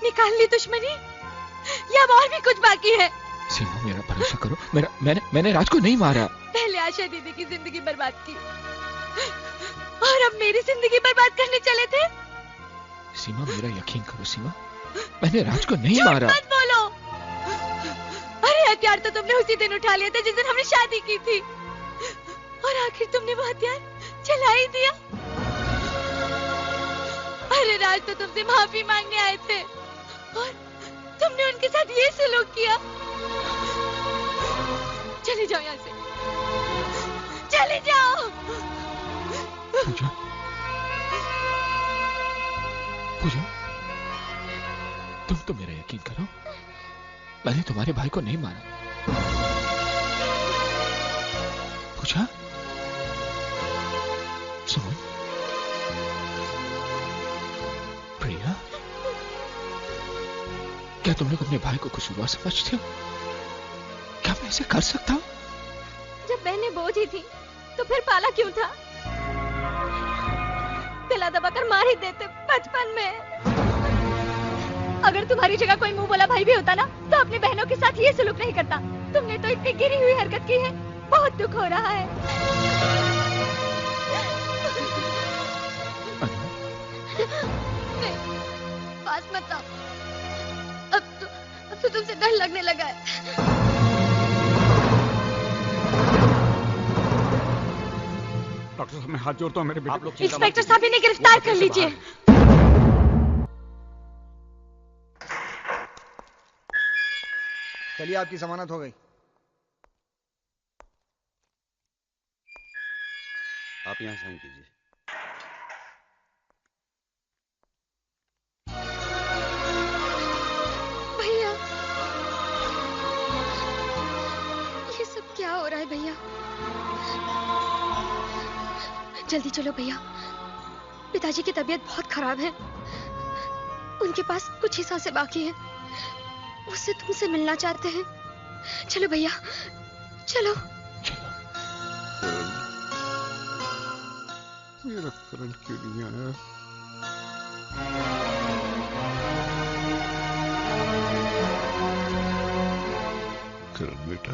निकाल ली दुश्मनी, या और भी कुछ बाकी है? सीमा, मेरा भरोसा करो, मैंने राज को नहीं मारा। पहले आशा दीदी की जिंदगी बर्बाद की और अब मेरी जिंदगी बर्बाद करने चले थे। सीमा, मेरा यकीन करो सीमा, मैंने राज को नहीं मारा। मत बोलो। अरे हथियार तो तुमने उसी दिन उठा लिया था जिस दिन हमने शादी की थी, और आखिर तुमने वो हथियार चला ही दिया। अरे राज तो तुमसे माफी मांगने आए थे और तुमने उनके साथ ये सलूक किया। चले जाओ यहाँ से, चले जाओ। पूजा, तुम तो मेरा यकीन करो, मैंने तुम्हारे भाई को नहीं मारा। पूजा, सुन, प्रिया, क्या तुम लोग अपने भाई को कसूरवार समझते हो? क्या मैं ऐसे कर सकता हूँ? जब बहनें बोझ ही थी तो फिर पाला क्यों था? पिला दबाकर मार ही देते बचपन में। अगर तुम्हारी जगह कोई मुंह बोला भाई भी होता ना, तो अपनी बहनों के साथ ये सलूक नहीं करता। तुमने तो इतनी गिरी हुई हरकत की है, बहुत दुख हो रहा है। नहीं, पास मत आओ। अब तो तुमसे डर लगने लगा है। डॉक्टर साहब, मैं हाथ जोड़ता हूँ, मेरे बेटे। इंस्पेक्टर साहब, इन्हें गिरफ्तार कर लीजिए। चलिए, आपकी जमानत हो गई। आप यहाँ साइन कीजिए। भैया, ये सब क्या हो रहा है भैया? जल्दी चलो भैया, पिताजी की तबीयत बहुत खराब है। उनके पास कुछ ही सांसें बाकी हैं। उससे तुमसे मिलना चाहते हैं। चलो भैया, चलो। मेरा करण क्यों नहीं आया? करण बेटा।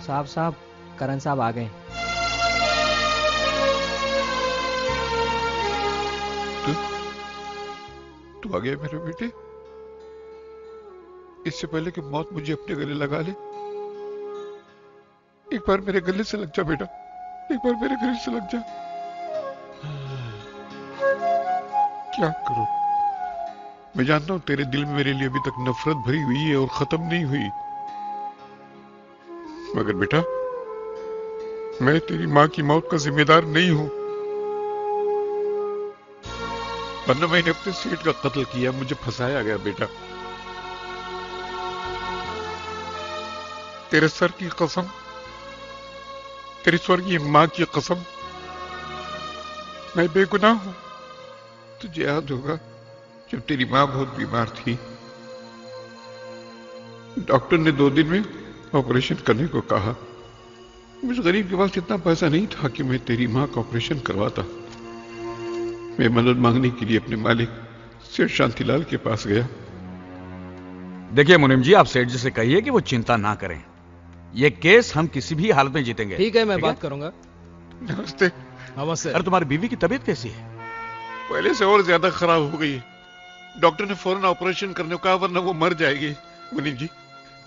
साहब, करण साहब आ गए। तू आ गया मेरे बेटे? इससे पहले कि मौत मुझे अपने गले लगा ले, एक बार मेरे गले से लग जा बेटा, एक बार मेरे गले से लग जा। क्या करूं? मैं जानता हूं तेरे दिल में मेरे लिए अभी तक नफरत भरी हुई है और खत्म नहीं हुई, मगर बेटा, मैं तेरी मां की मौत का जिम्मेदार नहीं हूं। वरना मैंने अपने सेठ का कत्ल किया, मुझे फंसाया गया बेटा। तेरे सर की कसम, तेरी स्वर्गीय माँ की कसम, मैं बेगुनाह हूं। तुझे याद होगा जब तेरी माँ बहुत बीमार थी, डॉक्टर ने 2 दिन में ऑपरेशन करने को कहा। मुझ गरीब के पास इतना पैसा नहीं था कि मैं तेरी माँ का ऑपरेशन करवाता। मैं मदद मांगने के लिए अपने मालिक सेठ शांतिलाल के पास गया। देखिए मुनीम जी, आप सेठ जी से कहिए कि वो चिंता ना करें। ये केस हम किसी भी हालत में जीतेंगे। ठीक है, मैं बात करूंगा। नमस्ते। नमस्ते। अरे तुम्हारी बीवी की तबीयत कैसी है? पहले से और ज्यादा खराब हो गई है। डॉक्टर ने फौरन ऑपरेशन करने को कहा, वरना वो मर जाएगी। मुनीम जी,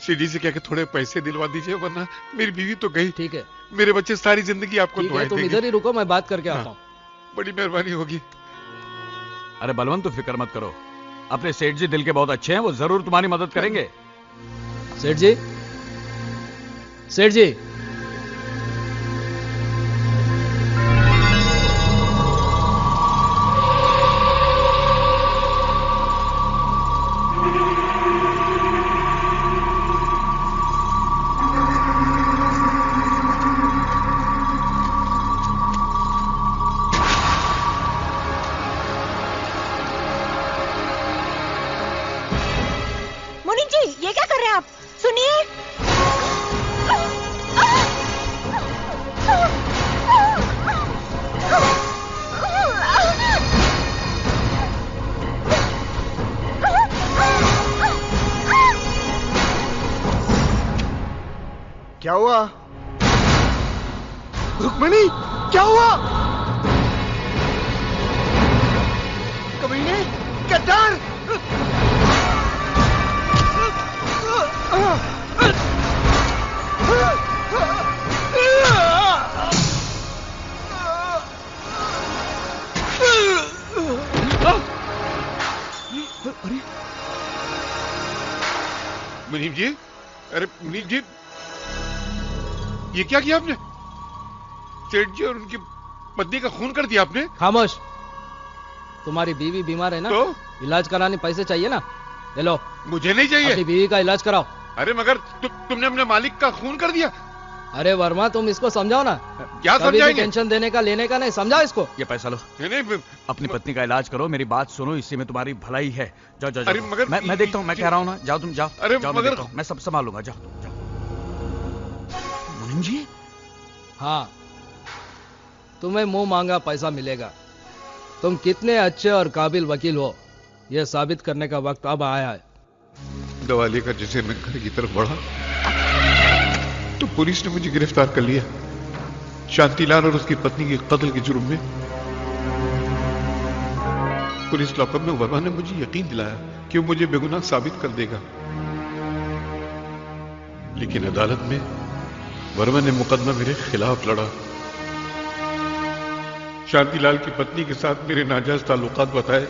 सीडी से क्या कि थोड़े पैसे दिलवा दीजिए, वरना मेरी बीवी तो गई। ठीक है। मेरे बच्चे सारी जिंदगी आपको दुआएं तुम देंगे। इधर ही रुको, मैं बात करके आता हूँ। बड़ी मेहरबानी होगी। अरे बलवंत, तो फिक्र मत करो, अपने सेठ जी दिल के बहुत अच्छे हैं, वो जरूर तुम्हारी मदद करेंगे। सेठ जी, सेठ जी, मुनीम जी, ये क्या कर रहे हैं आप? सुनिए। क्या हुआ? रुक्मिणी, क्या हुआ? कमीने, गद्दार! मुनीम जी, अरे मुनीम जी, ये क्या किया आपने? सेठ जी और उनकी पत्नी का खून कर दिया आपने? खामोश। तुम्हारी बीवी बीमार है ना, तो इलाज कराने पैसे चाहिए ना, ले लो। मुझे नहीं चाहिए। अपनी बीवी का इलाज कराओ। अरे मगर तुमने अपने मालिक का खून कर दिया। अरे वर्मा, तुम इसको समझाओ ना। क्या कभी भी समझाएंगे? टेंशन देने का लेने का नहीं, समझाओ इसको। ये पैसा लो। नहीं, अपनी पत्नी का इलाज करो, मेरी बात सुनो, इसी में तुम्हारी भलाई है। जाओ जाओ, अरे जाओ। मगर मैं देखता हूँ, मैं कह रहा हूँ ना, जाओ तुम जाओ। अरे जाओ, मगर मैं सब संभालूंगा, जाओ जाओ। मुनीम जी, हाँ, तुम्हें मुंह मांगा पैसा मिलेगा। तुम कितने अच्छे और काबिल वकील हो, यह साबित करने का वक्त अब आया है। दवा लेकर जैसे मैं घर की तरफ बढ़ा तो पुलिस ने मुझे गिरफ्तार कर लिया, शांतिलाल और उसकी पत्नी के कत्ल के जुर्म में। पुलिस लॉकअप में वर्मा ने मुझे यकीन दिलाया कि वो मुझे बेगुनाह साबित कर देगा, लेकिन अदालत में वर्मा ने मुकदमा मेरे खिलाफ लड़ा। शांतिलाल की पत्नी के साथ मेरे नाजायज ताल्लुकात बताए,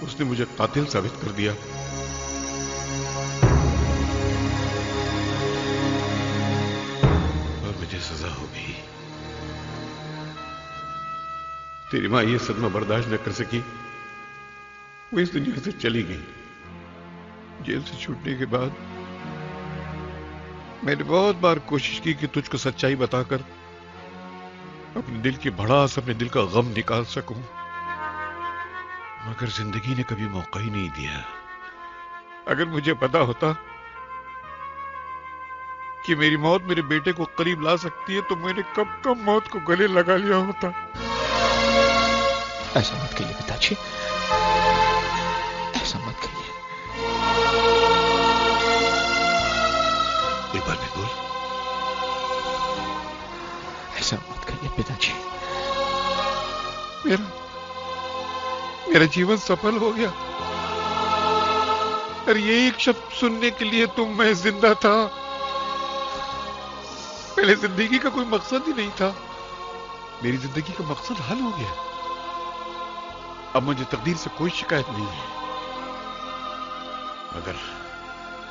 उसने मुझे कातिल साबित कर दिया। और मुझे सजा हो गई। तेरी मां ये सदमा बर्दाश्त न कर सकी, वो इस दुनिया से चली गई। जेल से छूटने के बाद मैंने बहुत बार कोशिश की कि तुझको सच्चाई बताकर अपने दिल की भड़ास, अपने दिल का गम निकाल सकूं, मगर जिंदगी ने कभी मौका ही नहीं दिया। अगर मुझे पता होता कि मेरी मौत मेरे बेटे को करीब ला सकती है तो मैंने कब कब मौत को गले लगा लिया होता। ऐसा मत कहिए पिताजी, ऐसा मत कहिए। एक बार भी बोल। ऐसा मत कहिए पिताजी। मेरा जीवन सफल हो गया। अरे ये एक शब्द सुनने के लिए तो मैं जिंदा था। पहले जिंदगी का कोई मकसद ही नहीं था, मेरी जिंदगी का मकसद हल हो गया। अब मुझे तकदीर से कोई शिकायत नहीं है। मगर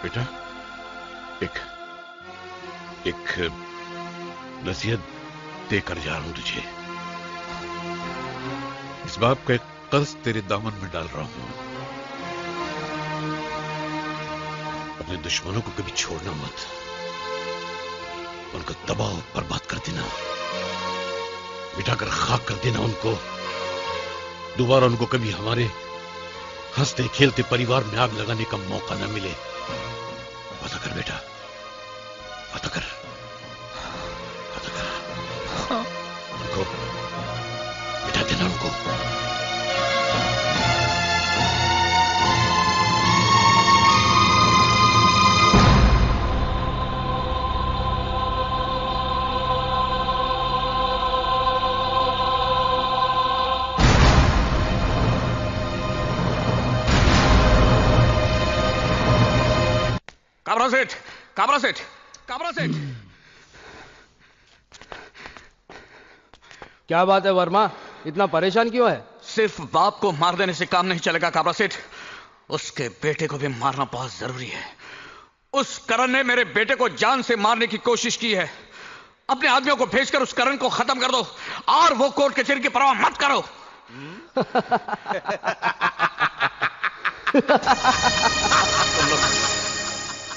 बेटा, एक नसीहत देकर जा रहा हूं तुझे। इस बाप का एक कर्ज तेरे दामन में डाल रहा हूं। अपने दुश्मनों को कभी छोड़ना मत। उनको तबाह और बर्बाद कर देना, मिटाकर खाक कर देना उनको। दोबारा उनको कभी हमारे हंसते खेलते परिवार में आग लगाने का मौका न मिले। पता कर बेटा, पता कर, पता कर। उनको मिटा देना उनको। काबरा सेठ, काबरा सेठ, काबरा सेठ। क्या बात है वर्मा, इतना परेशान क्यों है? सिर्फ बाप को मार देने से काम नहीं चलेगा काबरा सेठ, उसके बेटे को भी मारना बहुत जरूरी है। उस करण ने मेरे बेटे को जान से मारने की कोशिश की है। अपने आदमियों को भेजकर उस करण को खत्म कर दो और वो कोर्ट कचहरी की परवाह मत करो।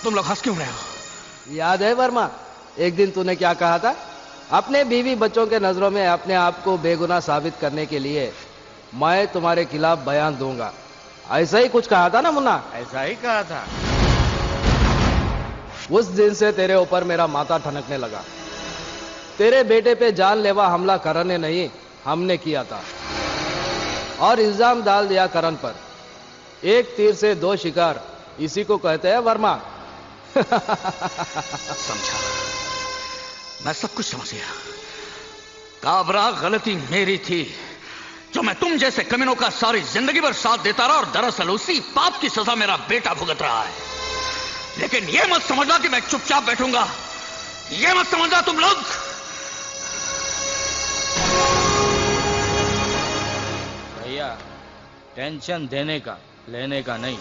तुम लोग हंस क्यों रहे हो? याद है वर्मा, एक दिन तूने क्या कहा था? अपने बीवी बच्चों के नजरों में अपने आप को बेगुनाह साबित करने के लिए मैं तुम्हारे खिलाफ बयान दूंगा, ऐसा ही कुछ कहा था ना मुन्ना? ऐसा ही कहा था। उस दिन से तेरे ऊपर मेरा माथा ठनकने लगा। तेरे बेटे पे जानलेवा हमला करण ने नहीं, हमने किया था और इल्जाम डाल दिया करण पर। एक तीर से दो शिकार, इसी को कहते हैं वर्मा। समझा, मैं सब कुछ समझ गया। काबरा, गलती मेरी थी जो मैं तुम जैसे कमीनों का सारी जिंदगी भर साथ देता रहा और दरअसल उसी पाप की सजा मेरा बेटा भुगत रहा है। लेकिन यह मत समझना कि मैं चुपचाप बैठूंगा, यह मत समझना तुम लोग। भैया, टेंशन देने का, लेने का नहीं।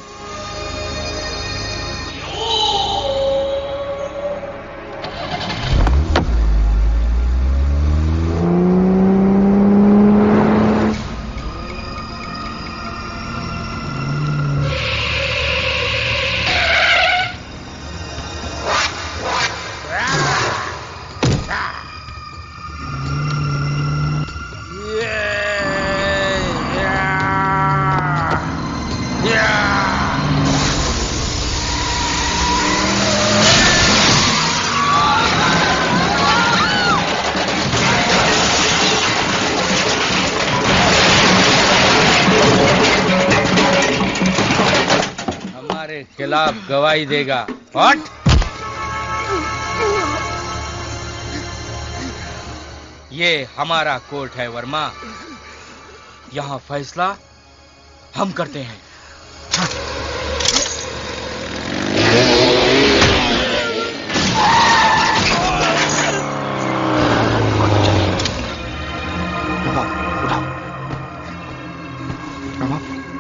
खिलाफ गवाही देगा। हट! ये हमारा कोर्ट है वर्मा, यहां फैसला हम करते हैं।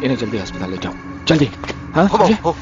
इन्हें जल्दी अस्पताल ले जाओ, जल्दी। हाँ, हो।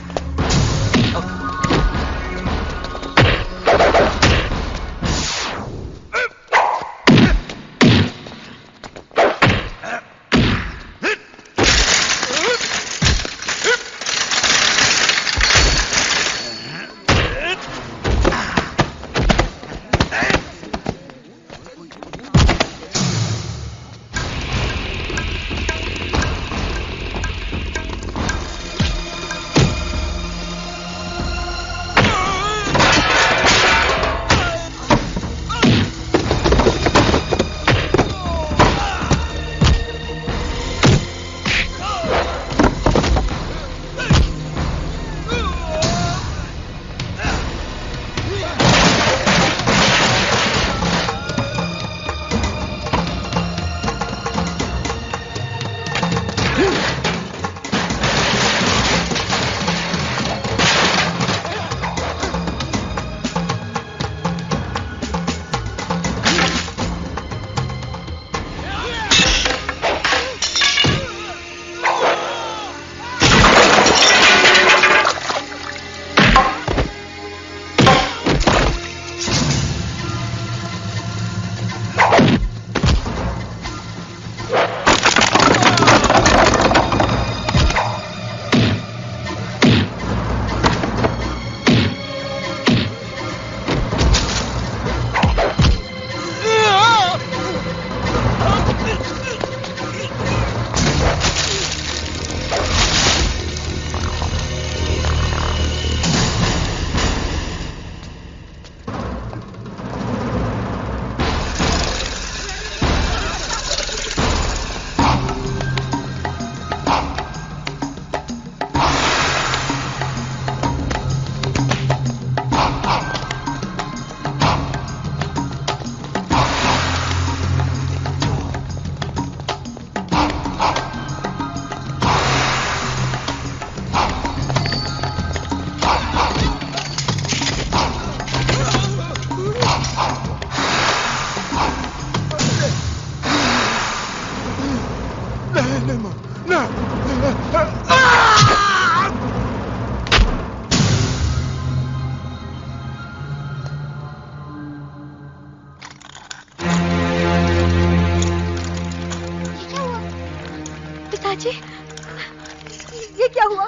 ये क्या हुआ?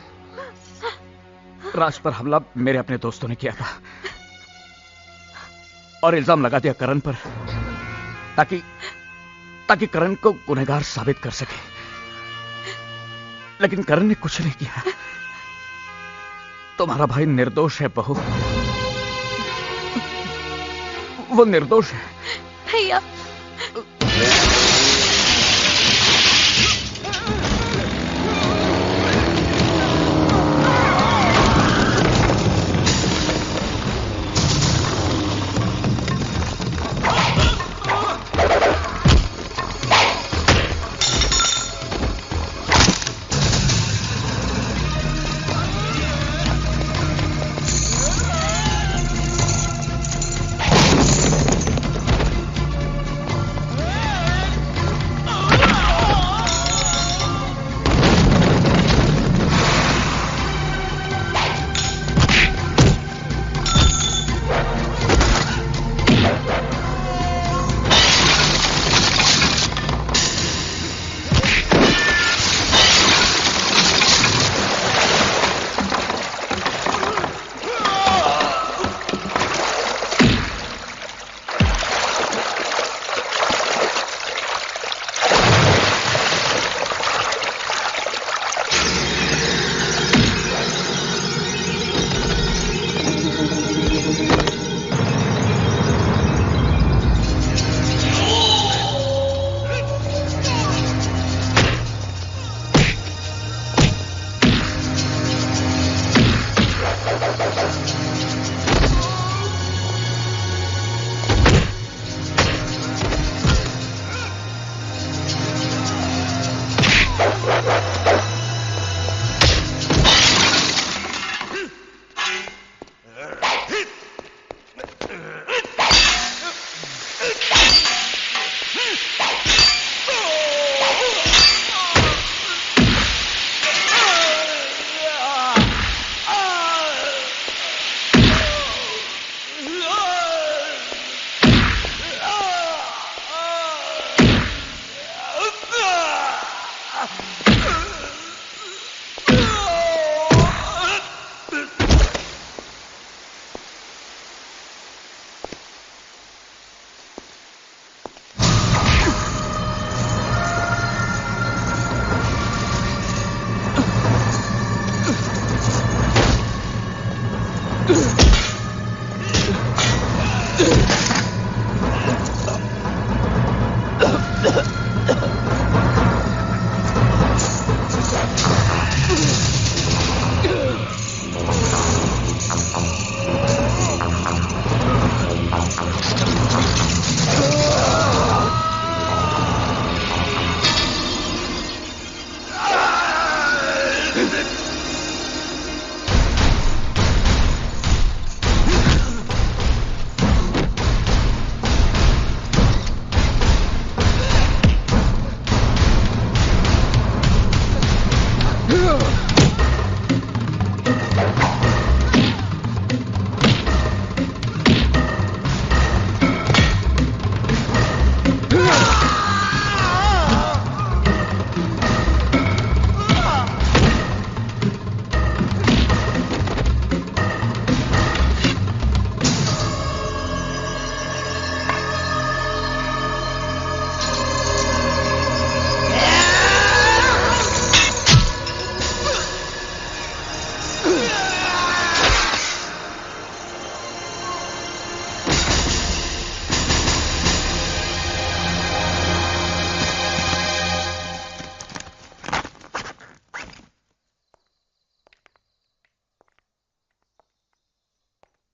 राज पर हमला मेरे अपने दोस्तों ने किया था और इल्जाम लगा दिया करण पर, ताकि करण को गुनहगार साबित कर सके। लेकिन करण ने कुछ नहीं किया। तुम्हारा भाई निर्दोष है बहू, वो निर्दोष है। भैया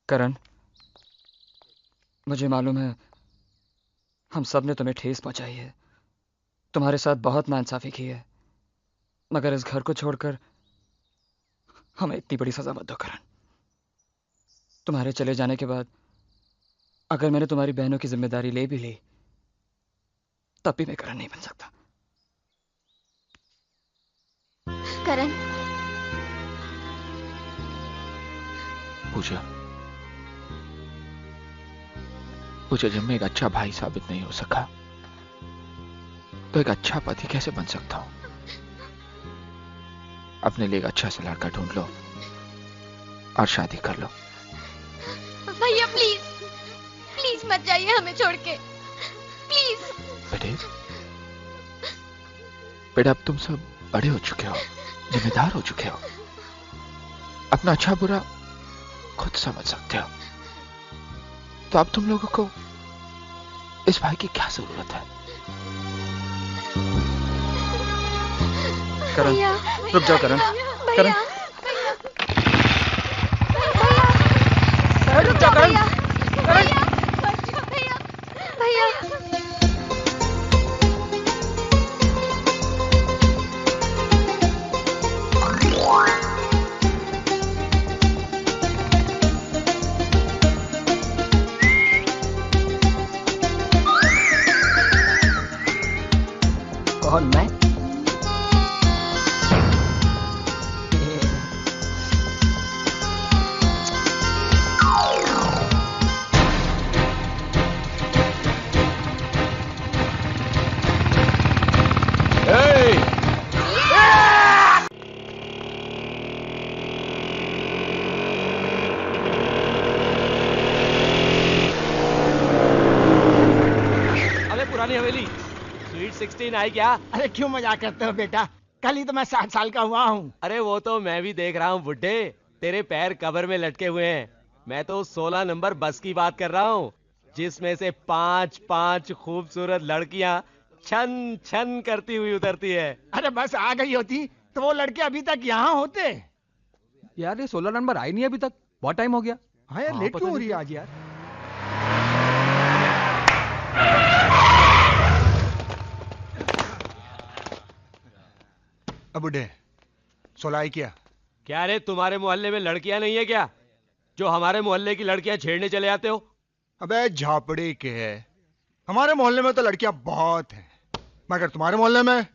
करण, मुझे मालूम है हम सब ने तुम्हें ठेस पहुंचाई है, तुम्हारे साथ बहुत नाइंसाफी की है, मगर इस घर को छोड़कर हमें इतनी बड़ी सजा मत दो करण। तुम्हारे चले जाने के बाद अगर मैंने तुम्हारी बहनों की जिम्मेदारी ले भी ली तब भी मैं करण नहीं बन सकता। करण, पूजा, जब मैं एक अच्छा भाई साबित नहीं हो सका तो एक अच्छा पति कैसे बन सकता हूं? अपने लिए एक अच्छा सा लड़का ढूंढ लो और शादी कर लो। भैया प्लीज प्लीज मत जाइए हमें छोड़ के, प्लीज। बेटा अब तुम सब बड़े हो चुके हो, जिम्मेदार हो चुके हो, अपना अच्छा बुरा खुद समझ सकते हो। तो अब तुम लोगों को इस भाई की क्या जरूरत है? करण, रुक जाओ करण। करण, रुक जाओ करण। भैया कौन मैं? पुरानी हवेली स्वीट 16 आई क्या? अरे क्यों मजाक करते हो बेटा, कल ही तो मैं 60 साल का हुआ हूँ। अरे वो तो मैं भी देख रहा हूँ बुड्ढे, तेरे पैर कबर में लटके हुए हैं। मैं तो 16 नंबर बस की बात कर रहा हूँ, जिसमें से 5 खूबसूरत लड़कियाँ छन छन करती हुई उतरती है। अरे बस आ गई होती तो वो लड़के अभी तक यहाँ होते। यार ये 16 नंबर आई नहीं अभी तक, बहुत टाइम हो गया। हाँ यार, लेट क्यों हो रही है आज यार? अब बुढ़े 16 आई क्या रे, तुम्हारे मोहल्ले में लड़कियां नहीं है क्या, जो हमारे मोहल्ले की लड़कियां छेड़ने चले आते हो? अबे झापड़ी के है, हमारे मोहल्ले में तो लड़कियां बहुत हैं, मगर तुम्हारे मोहल्ले में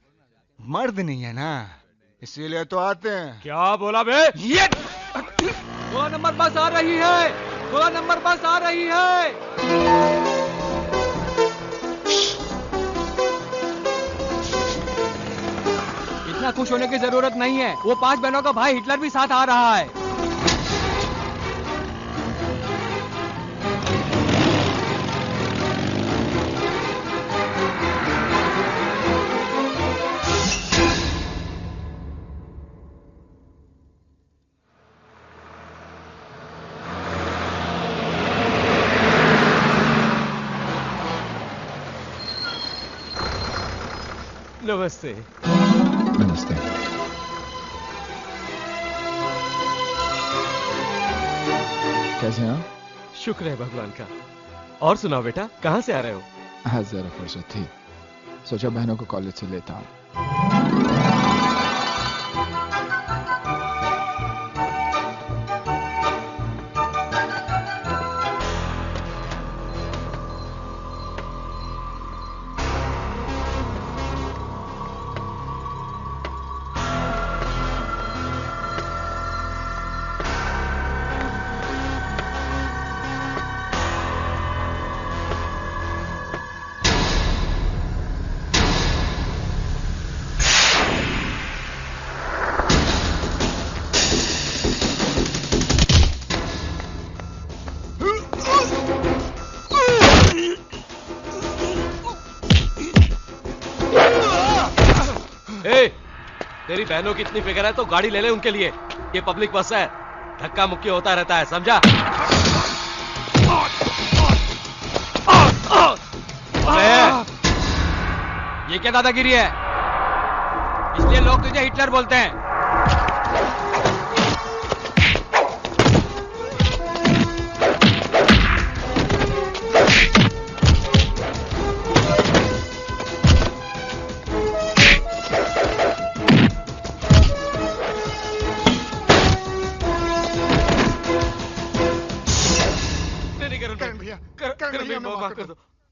मर्द नहीं है ना, इसीलिए तो आते हैं। क्या बोला बे? ये 16 नंबर बस आ रही है, 16 नंबर बस आ रही है। इतना खुश होने की जरूरत नहीं है, वो 5 बहनों का भाई हिटलर भी साथ आ रहा है। नमस्ते। नमस्ते। कैसे हैं आप? शुक्र है भगवान का। और सुनाओ बेटा, कहाँ से आ रहे हो? आज जरा फुर्सत थी, सोचा बहनों को कॉलेज से लेता हूँ। तेरी बहनों की इतनी फिक्र है तो गाड़ी ले ले उनके लिए, ये पब्लिक बस है, धक्का मुक्की होता रहता है, समझा? ये क्या दादागिरी है? इसलिए लोग तुझे हिटलर बोलते हैं।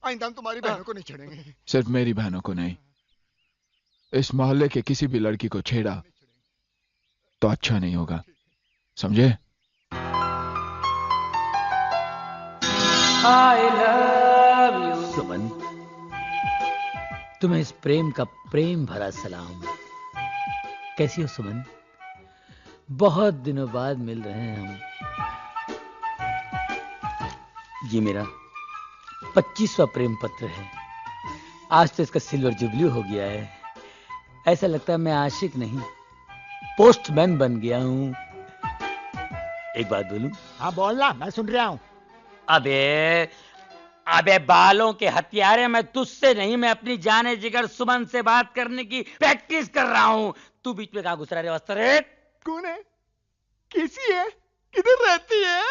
आइंदा हम तुम्हारी बहनों को नहीं छेड़ेंगे। सिर्फ मेरी बहनों को नहीं, इस मोहल्ले के किसी भी लड़की को छेड़ा तो अच्छा नहीं होगा, समझे? I love you। सुमन, तुम्हें इस प्रेम का प्रेम भरा सलाम। कैसी हो सुमन? बहुत दिनों बाद मिल रहे हैं हम। ये मेरा 25वां प्रेम पत्र है। आज तो इसका सिल्वर जुबली हो गया है। ऐसा लगता है मैं आशिक नहीं, पोस्टमैन बन गया हूँ। एक बात बोलूं? हाँ बोलना, मैं सुन रहा हूँ। अबे बालों के हथियारे, मैं तुझसे नहीं, मैं अपनी जाने जिगर सुमन से बात करने की प्रैक्टिस कर रहा हूँ। तू बीच में कहाँ घुस रहा है वस्त्र? कौन है? कैसी है? किधर रहती है?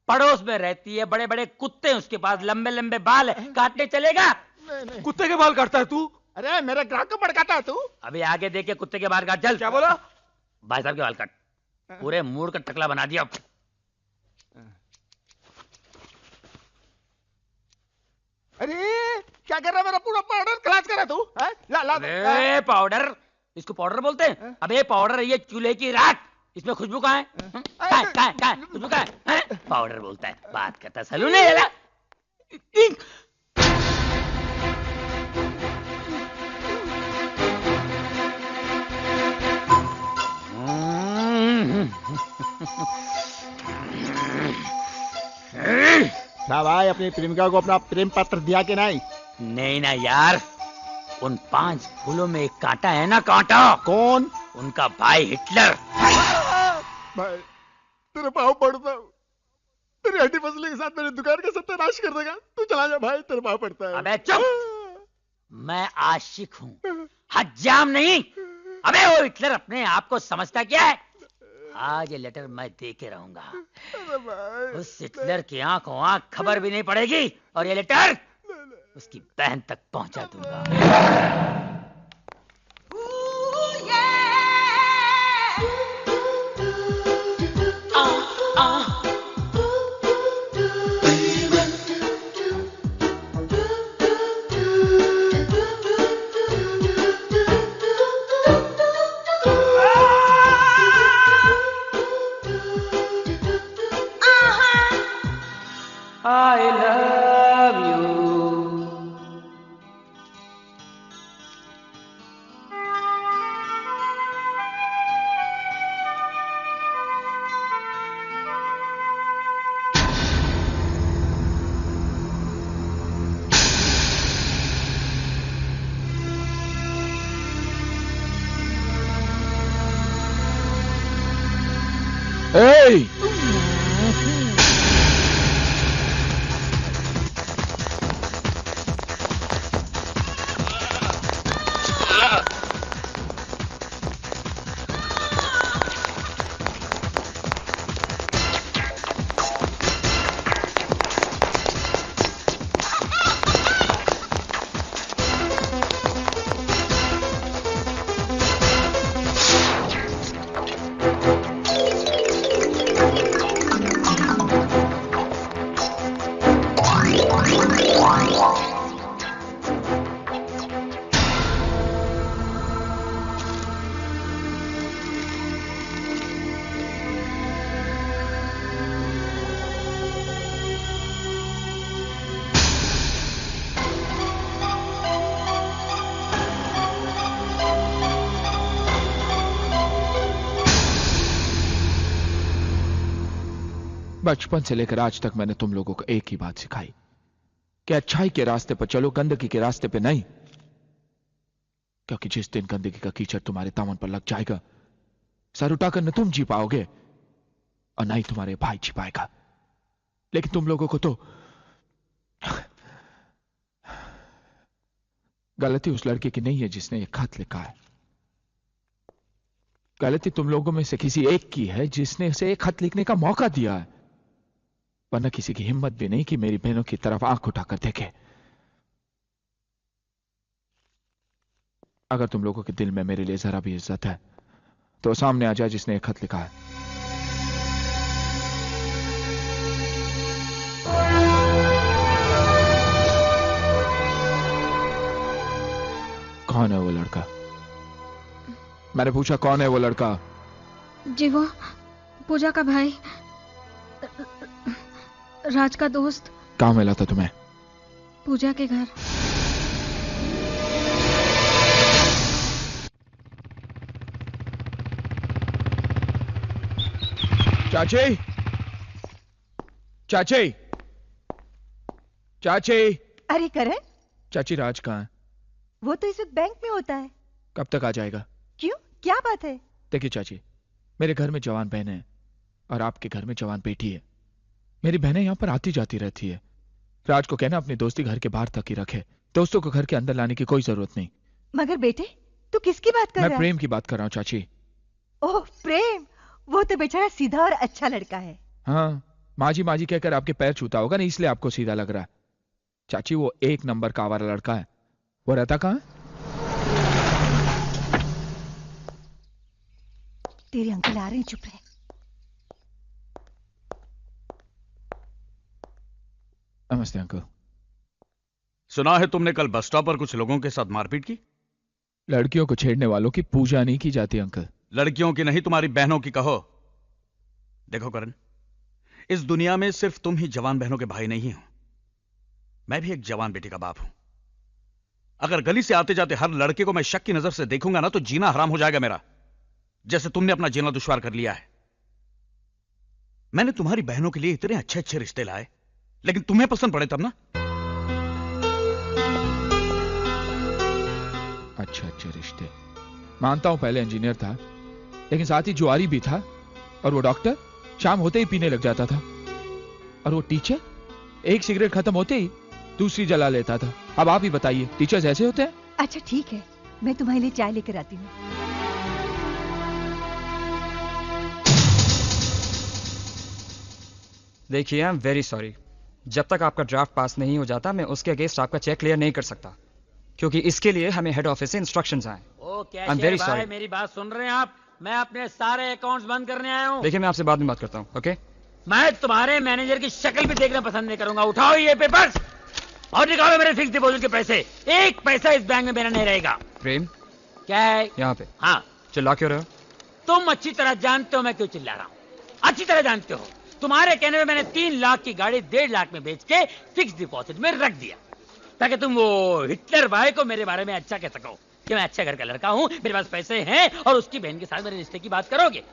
पड़ोस में रहती है। बड़े बड़े कुत्ते हैं उसके पास, लंबे लंबे बाल, काटने चलेगा? कुत्ते के बाल काटता है तू? अरे मेरे ग्राहक को भड़काता है तू? अभी आगे देखे कुत्ते के बाल काट। चल। क्या बोला? भाई साहब के बाल काट। पूरे मूड का टकला बना दिया। अरे क्या कर रहा है? मेरा पूरा पाउडर खलास कर रहा तू? ला ला। अरे पाउडर? इसको पाउडर बोलते हैं? अबे पाउडर ये चूल्हे की राख। इसमें खुशबू कहाँ है? कहाँ है? खुशबू कहाँ है? पाउडर बोलता है, बात करता सलून है। क्या भाई, अपनी प्रेमिका को अपना प्रेम पत्र दिया कि नहीं? नहीं ना यार, उन 5 फूलों में एक कांटा है ना। कांटा? कौन? उनका भाई हिटलर। भाई तेरे पाँव पड़ता हूँ, तेरी हड्डी फसले के साथ मेरी दुकान का सत्यानाश कर देगा। तू चला जा भाई, तेरे पाँव पड़ता है। अबे चुप, मैं आशिक हूँ, हज्जाम नहीं। अबे वो हिटलर अपने आप को समझता क्या है? आज ये लेटर मैं दे के रहूंगा। उस हिटलर की आंखों आंख खबर भी नहीं पड़ेगी, और ये लेटर उसकी बहन तक पहुंचा दूंगा। I love you. Hey! बचपन से लेकर आज तक मैंने तुम लोगों को एक ही बात सिखाई कि अच्छाई के रास्ते पर चलो, गंदगी के रास्ते पे नहीं। क्योंकि जिस दिन गंदगी का कीचड़ तुम्हारे दामन पर लग जाएगा, सर उठाकर न तुम जी पाओगे और ना ही तुम्हारे भाई जी पाएगा। लेकिन तुम लोगों को तो गलती उस लड़के की नहीं है जिसने ये खत लिखा है। गलती तुम लोगों में से किसी एक की है जिसने उसे एक खत लिखने का मौका दिया है। वरना किसी की हिम्मत भी नहीं कि मेरी बहनों की तरफ आंख उठाकर देखे। अगर तुम लोगों के दिल में मेरे लिए जरा भी इज्जत है तो सामने आ जाए जिसने एक खत लिखा है। कौन है वो लड़का? मैंने पूछा कौन है वो लड़का? जी वो पूजा का भाई, राज का दोस्त। कहाँ मिला था तुम्हें? पूजा के घर। चाची, चाची, चाची। अरे करण, चाची राज कहाँ है? वो तो इस वक्त बैंक में होता है। कब तक आ जाएगा? क्यों, क्या बात है? देखिए चाची, मेरे घर में जवान बहनें हैं और आपके घर में जवान बेटी है। मेरी बहनें यहाँ पर आती जाती रहती है। राज को कहना अपनी दोस्ती घर के बाहर तक ही रखे, दोस्तों को घर के अंदर लाने की कोई जरूरत नहीं। मगर बेटे, तू किसकी बात कर रहा है? मैं प्रेम की बात कर रहा हूँ चाची। ओह प्रेम, वो तो बेचारा सीधा और अच्छा लड़का है। हाँ, माजी माजी कहकर आपके पैर छूता होगा ना, इसलिए आपको सीधा लग रहा है। चाची वो एक नंबर का आवारा लड़का है। वो रहता कहाँ है? तेरे अंकल आ रहे हैं, चुप रहे। नमस्ते अंकल। सुना है तुमने कल बस स्टॉप पर कुछ लोगों के साथ मारपीट की? लड़कियों को छेड़ने वालों की पूजा नहीं की जाती अंकल। लड़कियों की नहीं, तुम्हारी बहनों की कहो। देखो करण, इस दुनिया में सिर्फ तुम ही जवान बहनों के भाई नहीं हो, मैं भी एक जवान बेटी का बाप हूं। अगर गली से आते जाते हर लड़के को मैं शक की नजर से देखूंगा ना, तो जीना हराम हो जाएगा मेरा, जैसे तुमने अपना जीना दुश्वार कर लिया है। मैंने तुम्हारी बहनों के लिए इतने अच्छे अच्छे रिश्ते लाए, लेकिन तुम्हें पसंद पड़े तब ना। अच्छे रिश्ते मानता हूं, पहले इंजीनियर था, लेकिन साथ ही जुआरी भी था। और वो डॉक्टर शाम होते ही पीने लग जाता था। और वो टीचर एक सिगरेट खत्म होते ही दूसरी जला लेता था। अब आप ही बताइए, टीचर्स ऐसे होते हैं? अच्छा ठीक है, मैं तुम्हारे लिए चाय लेकर आती हूँ। देखिए, आई एम वेरी सॉरी, जब तक आपका ड्राफ्ट पास नहीं हो जाता मैं उसके अगेंस्ट आपका चेक क्लियर नहीं कर सकता, क्योंकि इसके लिए हमें हेड ऑफिस से इंस्ट्रक्शंस आए। ओ कैशियर भाई, मेरी बात सुन रहे हैं आप? मैं अपने सारे अकाउंट्स बंद करने आया हूँ। देखिए, मैं आपसे बाद में बात करता हूँ, ओके? मैं तुम्हारे मैनेजर की शक्ल भी देखना पसंद नहीं करूंगा। उठाओ ये पेपर्स और निकालो मेरे फिक्स डिपॉजिट के पैसे। एक पैसा इस बैंक में मेरा नहीं रहेगा। प्रेम क्या है यहाँ पे? हाँ, चिल्ला क्यों रहे हो? तुम अच्छी तरह जानते हो मैं क्यों चिल्ला रहा हूँ। अच्छी तरह जानते हो। तुम्हारे कहने में मैंने 3 लाख की गाड़ी 1.5 लाख में बेच के फिक्स डिपॉजिट में रख दिया, ताकि तुम वो हिटलर भाई को मेरे बारे में अच्छा कह सको कि मैं अच्छे घर का लड़का हूँ, मेरे पास पैसे हैं, और उसकी बहन के साथ मेरे रिश्ते की बात करोगे।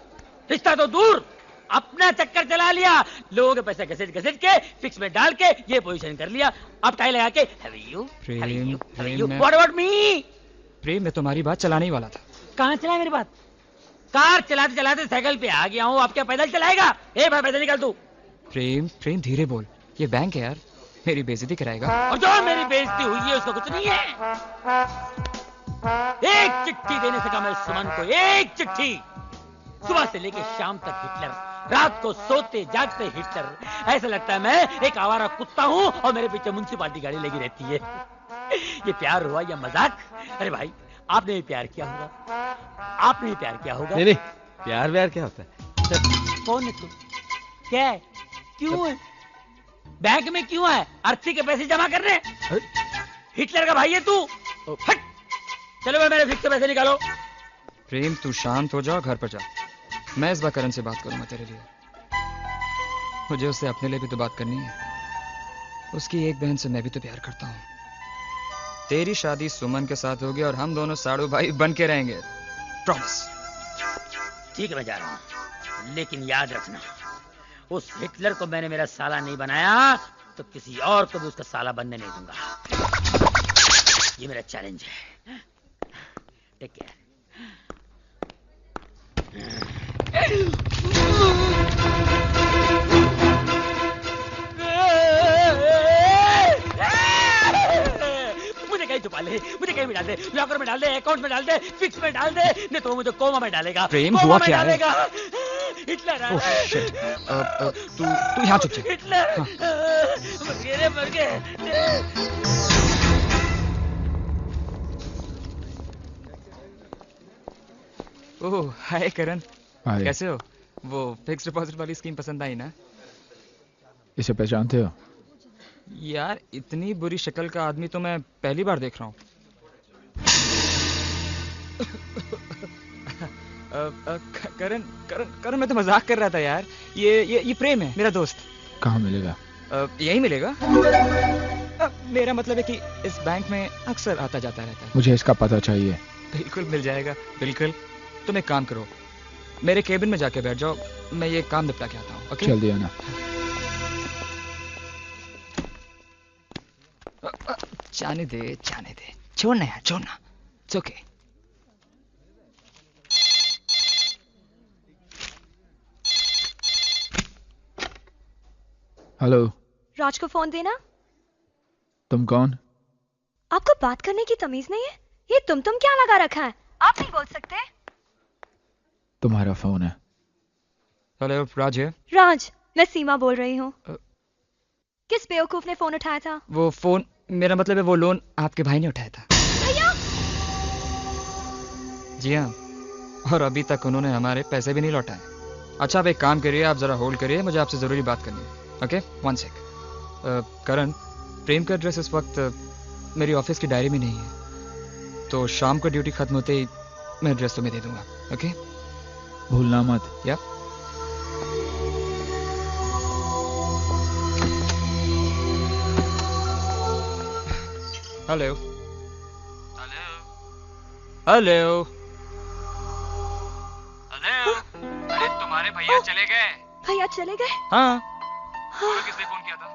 रिश्ता तो दूर, अपना चक्कर चला लिया, लोगों के पैसे घसीट घसीट के फिक्स में डाल के ये पोजीशन कर लिया। अब टाई लगा के व्हाट अबाउट मी? प्रेम, मैं तुम्हारी बात चलाने ही वाला था। कहाँ चला मेरी बात? कार चलाते चलाते साइकिल पे आ गया हूँ, अब क्या पैदल चलाएगा? ए भाई पैदल निकल तू। प्रेम प्रेम धीरे बोल, ये बैंक है यार, मेरी बेइज्जती कराएगा। और जो मेरी बेइज्जती हुई है उसको कुछ नहीं है। एक चिट्ठी देने से कहा मैं सुमन को, एक चिट्ठी। सुबह से लेके शाम तक हिटलर, रात को सोते जागते हिटलर। ऐसा लगता है मैं एक आवारा कुत्ता हूँ और मेरे पीछे म्युनिसिपालिटी गाड़ी लगी रहती है। ये प्यार हुआ या मजाक? अरे भाई, आपने भी प्यार किया होगा, आपने भी प्यार किया होगा। नहीं, प्यार व्यार क्या होता है? कौन है तू? क्या है? क्यों है बैंक में? क्यों है? अर्थी के पैसे जमा करने? हिटलर का भाई है तू? हट! चलो भाई, मेरे फिक्स के पैसे निकालो। प्रेम, तू शांत हो जाओ, घर पर जा। मैं इस बार करण से बात करूंगा तेरे लिए। मुझे उससे अपने लिए भी तो बात करनी है। उसकी एक बहन से मैं भी तो प्यार करता हूँ। तेरी शादी सुमन के साथ होगी और हम दोनों साड़ू भाई बन के रहेंगे, प्रॉमिस। ठीक है, मैं जा रहा हूँ, लेकिन याद रखना, उस हिटलर को मैंने मेरा साला नहीं बनाया तो किसी और को भी उसका साला बनने नहीं दूंगा। ये मेरा चैलेंज है। Take care. मुझे कहीं छुपा ले, मुझे कहीं में डाल दे, लॉकर में डाल दे, अकाउंट में डाल दे, फिक्स में डाल दे, नहीं तो मुझे कोमा में डालेगा। प्रेम, हुआ क्या है? हिटलर आ रहा है। तू यहाँ चुप जा। हिटलर मर गए। ओह हाय करण, हाय। कैसे हो? वो फिक्स डिपॉजिट वाली स्कीम पसंद आई ना? इसे पहचानते हो? यार, इतनी बुरी शक्ल का आदमी तो मैं पहली बार देख रहा हूँ। करण करण करण, मैं तो मजाक कर रहा था यार। ये प्रेम है, मेरा दोस्त। कहाँ मिलेगा? यही मिलेगा। मेरा मतलब है कि इस बैंक में अक्सर आता जाता रहता है। मुझे इसका पता चाहिए। बिल्कुल मिल जाएगा, बिल्कुल। तुम एक काम करो, मेरे केबिन में जाके बैठ जाओ, मैं ये काम निपटा के आता हूँ। ओके जल्दी आना। जाने दे, छोड़ना यार, छोड़ना। It's okay. हेलो। राज को फोन देना। तुम कौन? आपको बात करने की तमीज नहीं है? ये तुम क्या लगा रखा है? आप नहीं बोल सकते? तुम्हारा फोन है। हेलो राज है। राज, मैं सीमा बोल रही हूँ। किस बेवकूफ ने फोन उठाया था? वो फोन, मेरा मतलब है वो लोन आपके भाई ने उठाया था। भैया? जी हाँ, और अभी तक उन्होंने हमारे पैसे भी नहीं लौटाए। अच्छा आप एक काम करिए, आप जरा होल्ड करिए, मुझे आपसे जरूरी बात करनी है। ओके 1 सेक। करण, प्रेम का एड्रेस इस वक्त मेरी ऑफिस की डायरी में नहीं है, तो शाम को ड्यूटी खत्म होते ही मैं एड्रेस तुम्हें दे दूंगा। ओके भूलना मत। या हेलो हेलो हेलो। अरे तुम्हारे भैया चले गए। भैया चले गए? हाँ। किसने फोन किया था?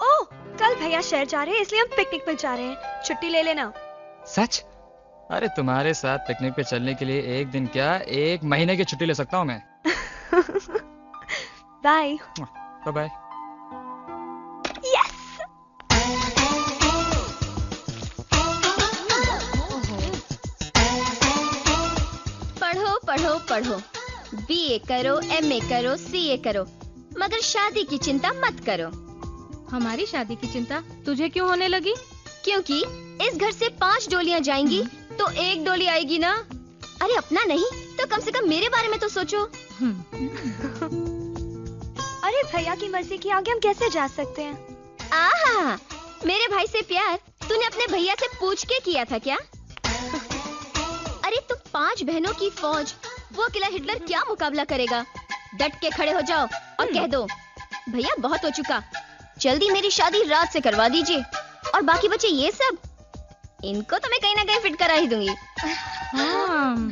ओह, कल भैया शहर जा रहे हैं, इसलिए हम पिकनिक पे जा रहे हैं। छुट्टी ले लेना। सच? अरे तुम्हारे साथ पिकनिक पे चलने के लिए एक दिन क्या 1 महीने की छुट्टी ले सकता हूँ मैं। Bye bye. यस। पढ़ो पढ़ो पढ़ो, बीए करो, एमए करो, सीए करो, मगर शादी की चिंता मत करो। हमारी शादी की चिंता तुझे क्यों होने लगी? क्योंकि इस घर से 5 डोलियां जाएंगी तो 1 डोली आएगी ना। अरे अपना नहीं तो कम से कम मेरे बारे में तो सोचो। अरे भैया की मर्जी के आगे हम कैसे जा सकते हैं? आहा, मेरे भाई से प्यार तूने अपने भैया से पूछ के किया था क्या? अरे तुम 5 बहनों की फौज, वो अकेला हिटलर क्या मुकाबला करेगा? डट के खड़े हो जाओ और कह दो भैया बहुत हो चुका, जल्दी मेरी शादी रात से करवा दीजिए, और बाकी बचे ये सब, इनको तो मैं कहीं ना कहीं फिट करा ही दूंगी। हाँ।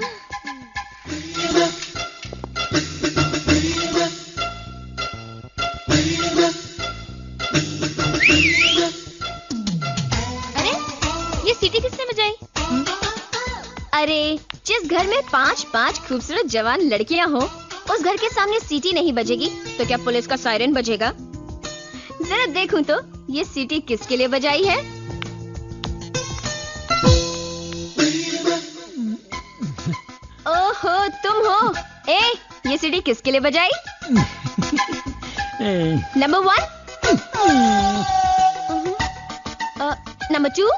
अरे ये सीटी किसने बजाई? अरे जिस घर में 5 खूबसूरत जवान लड़कियां हो, उस घर के सामने सीटी नहीं बजेगी तो क्या पुलिस का सायरन बजेगा? जरा देखूं तो ये सीटी किसके लिए बजाई है? ओहो तुम हो। ए, ये सीटी किसके लिए बजाई? Number 1, number 2,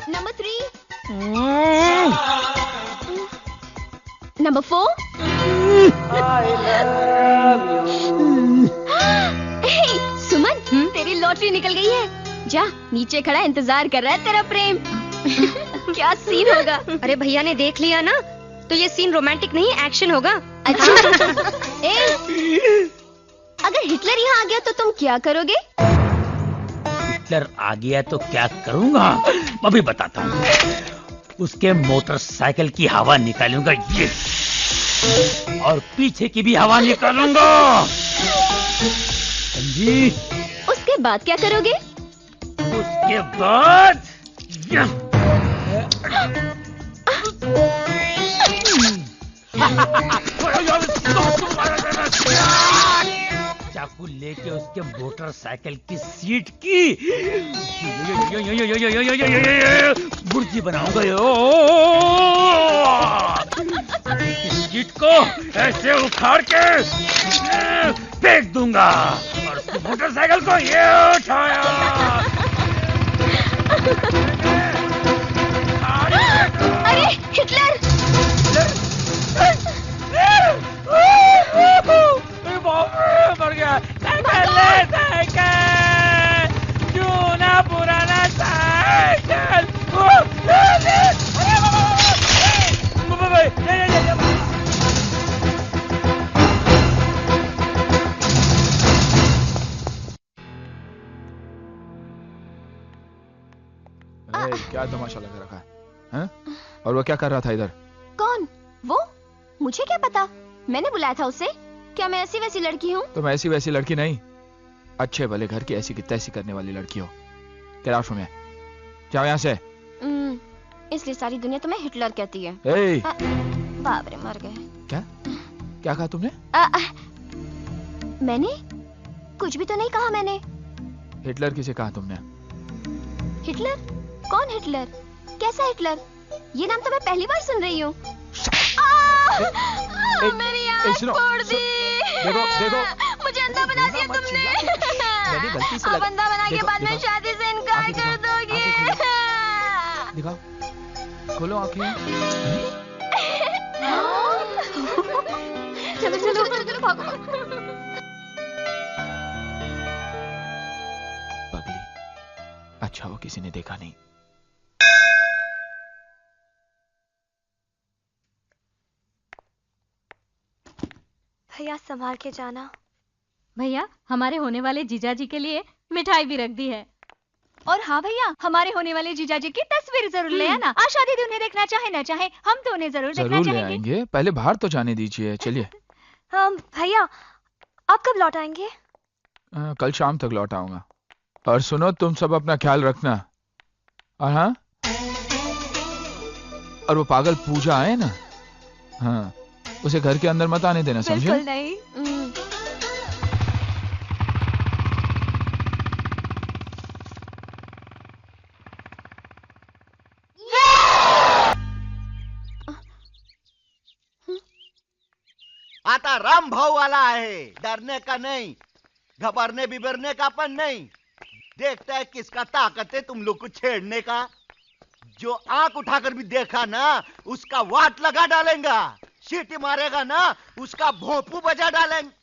number 3, number 4। सुमन, तेरी लॉटरी निकल गई है। जा, नीचे खड़ा इंतजार कर रहा है तेरा प्रेम। क्या सीन होगा? अरे भैया ने देख लिया ना, तो ये सीन रोमांटिक नहीं एक्शन होगा। अच्छा। अगर हिटलर यहाँ आ गया तो तुम क्या करोगे? हिटलर आ गया तो क्या करूँगा अभी बताता हूँ। उसके मोटरसाइकिल की हवा निकालूंगा ये, और पीछे की भी हवा निकालूंगा। समझी? उसके बाद क्या करोगे? उसके बाद चाकू लेके उसके मोटरसाइकिल की सीट की बुर्जी बनाऊंगा। सीट को ऐसे उखाड़ के फेंक दूंगा, और उसकी मोटरसाइकिल को ये उठाया। अरे हिटलर! मर गया। साइकिल, चूना पुराना साइकिल। क्या तमाशा लगा रखा है? हैं? और वो क्या कर रहा था इधर? कौन? वो? मुझे क्या पता, मैंने बुलाया था उसे। क्या मैं ऐसी वैसी लड़की हूँ? तुम ऐसी वैसी लड़की नहीं, अच्छे भले घर की ऐसी की तैसी करने वाली लड़की हो। क्या राशु में जाओ यहाँ से। इसलिए सारी दुनिया तुम्हें हिटलर कहती है। बाप रे, मर गए। क्या क्या कहा तुमने? मैंने कुछ भी तो नहीं कहा। मैंने हिटलर किसे कहा तुमने? हिटलर? कौन हिटलर? कैसा हिटलर? ये नाम तो मैं पहली बार सुन रही हूँ। मेरी आँख फोड़ दी। देखो मुझे अंधा बना दिया तुमने। अब अंधा बना के बाद में शादी से इनकार कर दोगे? दिखाओ, खोलो आँखें। चलो चलो चलो चलो, भागो। पगली, अच्छा वो किसी ने देखा नहीं। भैया संभाल के जाना। भैया, हमारे होने वाले जीजाजी के लिए मिठाई भी रख दी है। और हाँ भैया, हमारे होने वाले जीजाजी की तस्वीर जरूर ले आना। आशा दीदी उन्हें देखना चाहे ना चाहे, हम तो उन्हें जरूर देखना ले चाहेंगे। आएंगे, पहले बाहर तो जाने दीजिए। चलिए। भैया आप कब लौट आएंगे? कल शाम तक लौट आऊंगा। और सुनो, तुम सब अपना ख्याल रखना। और हाँ, और वो पागल पूजा है ना, हाँ, उसे घर के अंदर मत आने देना, समझे? बिल्कुल नहीं। आता राम भाव वाला है, डरने का नहीं, घबरने बिबरने का अपन नहीं। देखता है किसका ताकत है तुम लोग को छेड़ने का। जो आंख उठाकर भी देखा ना, उसका वाट लगा डालेंगा। सीटी मारेगा ना, उसका भोंपू बजा डालेंगे।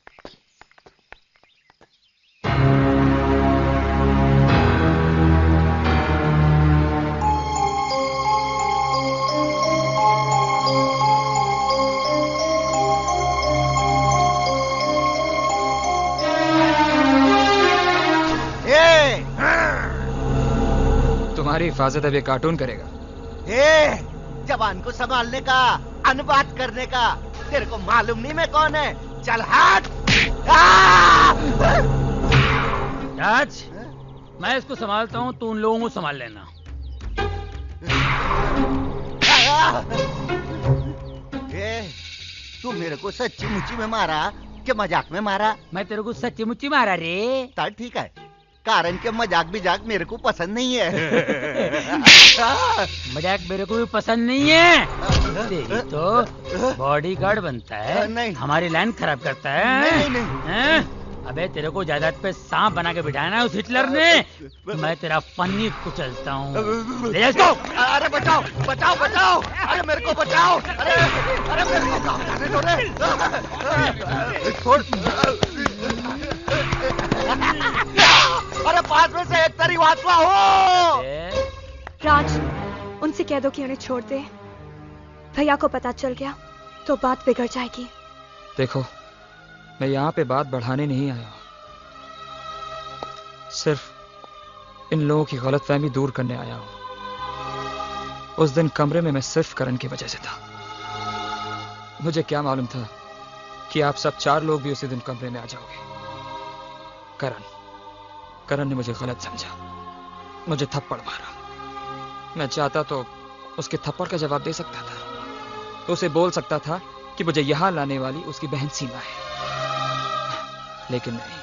तुम्हारी हिफाजत अब ये कार्टून करेगा। जवान को संभालने का, अनुवाद करने का, तेरे को मालूम नहीं मैं कौन है? चल हाथ। राज, मैं इसको संभालता हूँ, तू उन लोगों को संभाल लेना। तू मेरे को सच्ची मुच्ची में मारा कि मजाक में मारा? मैं तेरे को सच्ची मुच्ची मारा रे। चल ठीक है, कारण के मजाक बिजाक मेरे को पसंद नहीं है। मजाक मेरे को भी पसंद नहीं है। तेरी तो बॉडीगार्ड बनता है, नहीं। हमारी लाइन खराब करता है। नहीं, नहीं। अबे तेरे को जायदाद पे सांप बना के बिठाया ना उस हिटलर ने, मैं तेरा फन्नी कुचलता हूँ। ले इसको। अरे बचाओ बचाओ बचाओ, अरे मेरे को बचाओ, अरे मेरे को काम करने दो रे। छोड़। अरे पास में से एक तरी वाचवा हो। राज, उनसे कह दो कि उन्हें छोड़ दे। भैया को पता चल गया तो बात बिगड़ जाएगी। देखो, मैं यहाँ पे बात बढ़ाने नहीं आया, सिर्फ इन लोगों की गलतफहमी दूर करने आया हूँ। उस दिन कमरे में मैं सिर्फ करण की वजह से था। मुझे क्या मालूम था कि आप सब 4 लोग भी उसी दिन कमरे में आ जाओगे। करण ने मुझे गलत समझा, मुझे थप्पड़ मारा। मैं चाहता तो उसके थप्पड़ का जवाब दे सकता था, तो उसे बोल सकता था कि मुझे यहां लाने वाली उसकी बहन सीमा है। लेकिन नहीं,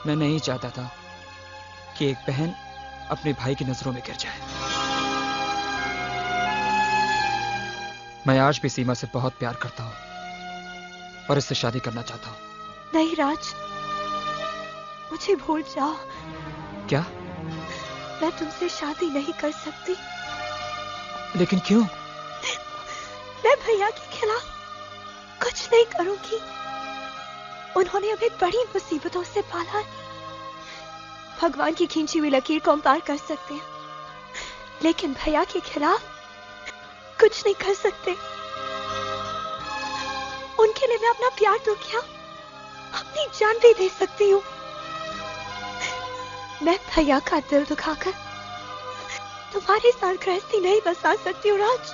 मैं नहीं चाहता था कि एक बहन अपने भाई की नजरों में गिर जाए। मैं आज भी सीमा से बहुत प्यार करता हूं और इससे शादी करना चाहता हूं। नहीं राज, मुझे भूल जाओ। क्या? मैं तुमसे शादी नहीं कर सकती। लेकिन क्यों? मैं भैया के खिलाफ कुछ नहीं करूंगी। उन्होंने हमें बड़ी मुसीबतों से पाला है। भगवान की खींची हुई लकीर को हम पार कर सकते हैं, लेकिन भैया के खिलाफ कुछ नहीं कर सकते। उनके लिए मैं अपना प्यार तो क्या, अपनी जान भी दे सकती हूँ। मैं भैया का दिल दुखाकर तुम्हारे साथ गृहस्थी नहीं बसा सकती हूँ राज।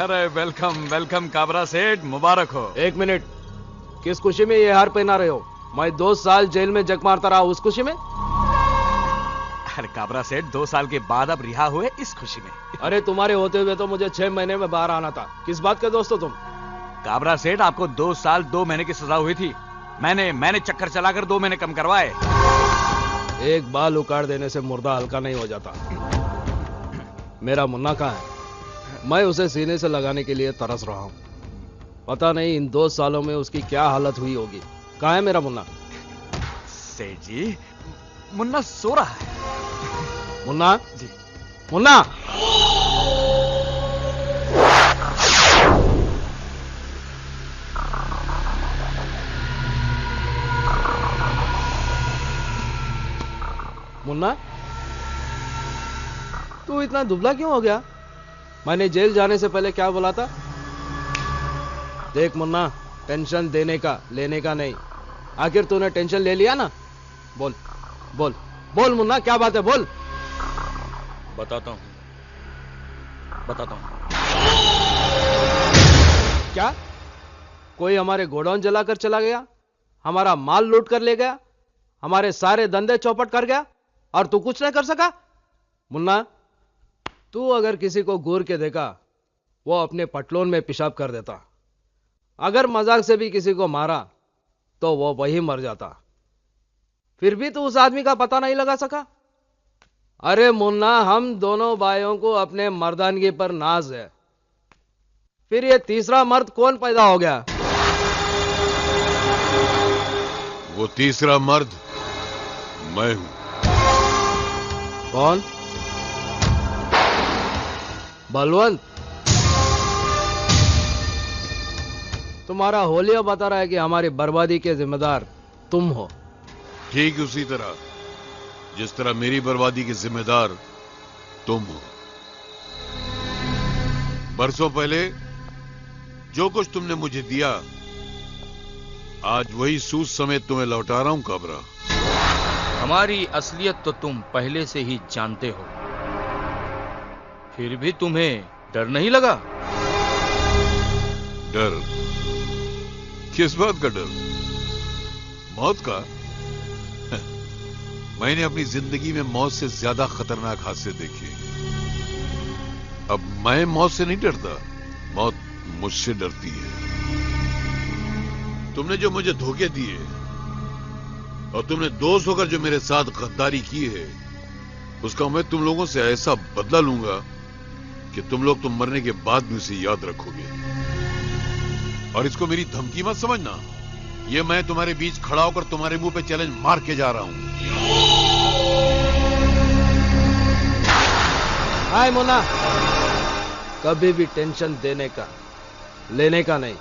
अरे वेलकम वेलकम काबरा सेठ, मुबारक हो। एक मिनट, किस खुशी में ये हार पहना रहे हो? मैं 2 साल जेल में जग मारता रहा, उस खुशी में? अरे काबरा सेठ, 2 साल के बाद अब रिहा हुए, इस खुशी में। अरे तुम्हारे होते हुए तो मुझे 6 महीने में बाहर आना था। किस बात के दोस्त हो तुम? काबरा सेठ, आपको 2 साल 2 महीने की सजा हुई थी। मैंने चक्कर चलाकर 2 महीने कम करवाए। एक बाल उखाड़ देने से मुर्दा हल्का नहीं हो जाता। मेरा मुन्ना कहाँ है? मैं उसे सीने से लगाने के लिए तरस रहा हूं। पता नहीं इन 2 सालों में उसकी क्या हालत हुई होगी। कहाँ है मेरा मुन्ना? सेठ जी, मुन्ना सो रहा है। मुन्ना जी, मुन्ना। मुन्ना, तू इतना दुबला क्यों हो गया? मैंने जेल जाने से पहले क्या बोला था? देख मुन्ना, टेंशन देने का लेने का नहीं। आखिर तूने टेंशन ले लिया ना? बोल बोल बोल मुन्ना, क्या बात है? बोल। बताता हूं। क्या कोई हमारे गोडाउन जलाकर चला गया, हमारा माल लूट कर ले गया, हमारे सारे धंधे चौपट कर गया और तू कुछ नहीं कर सका? मुन्ना, तू अगर किसी को घूर के देखा, वो अपने पटलोन में पेशाब कर देता। अगर मजाक से भी किसी को मारा तो वो वही मर जाता। फिर भी तू उस आदमी का पता नहीं लगा सका। अरे मुन्ना, हम दोनों भाइयों को अपने मर्दानगी पर नाज है। फिर ये तीसरा मर्द कौन पैदा हो गया? वो तीसरा मर्द मैं हूं। कौन? बलवंत। तुम्हारा होलिया बता रहा है कि हमारी बर्बादी के जिम्मेदार तुम हो। ठीक उसी तरह जिस तरह मेरी बर्बादी के जिम्मेदार तुम हो। बरसों पहले जो कुछ तुमने मुझे दिया, आज वही सूद समेत तुम्हें लौटा रहा हूं काबरा। हमारी असलियत तो तुम पहले से ही जानते हो, फिर भी तुम्हें डर नहीं लगा? डर? किस बात का डर? मौत का? मैंने अपनी जिंदगी में मौत से ज्यादा खतरनाक हादसे देखे। अब मैं मौत से नहीं डरता, मौत मुझसे डरती है। तुमने जो मुझे धोखे दिए और तुमने दोस्त होकर जो मेरे साथ गद्दारी की है, उसका मैं तुम लोगों से ऐसा बदला लूंगा कि तुम लोग तुम मरने के बाद भी उसे याद रखोगे। और इसको मेरी धमकी मत समझना, ये मैं तुम्हारे बीच खड़ा होकर तुम्हारे मुंह पे चैलेंज मार के जा रहा हूं। हाय मुन्ना, कभी भी टेंशन देने का लेने का नहीं।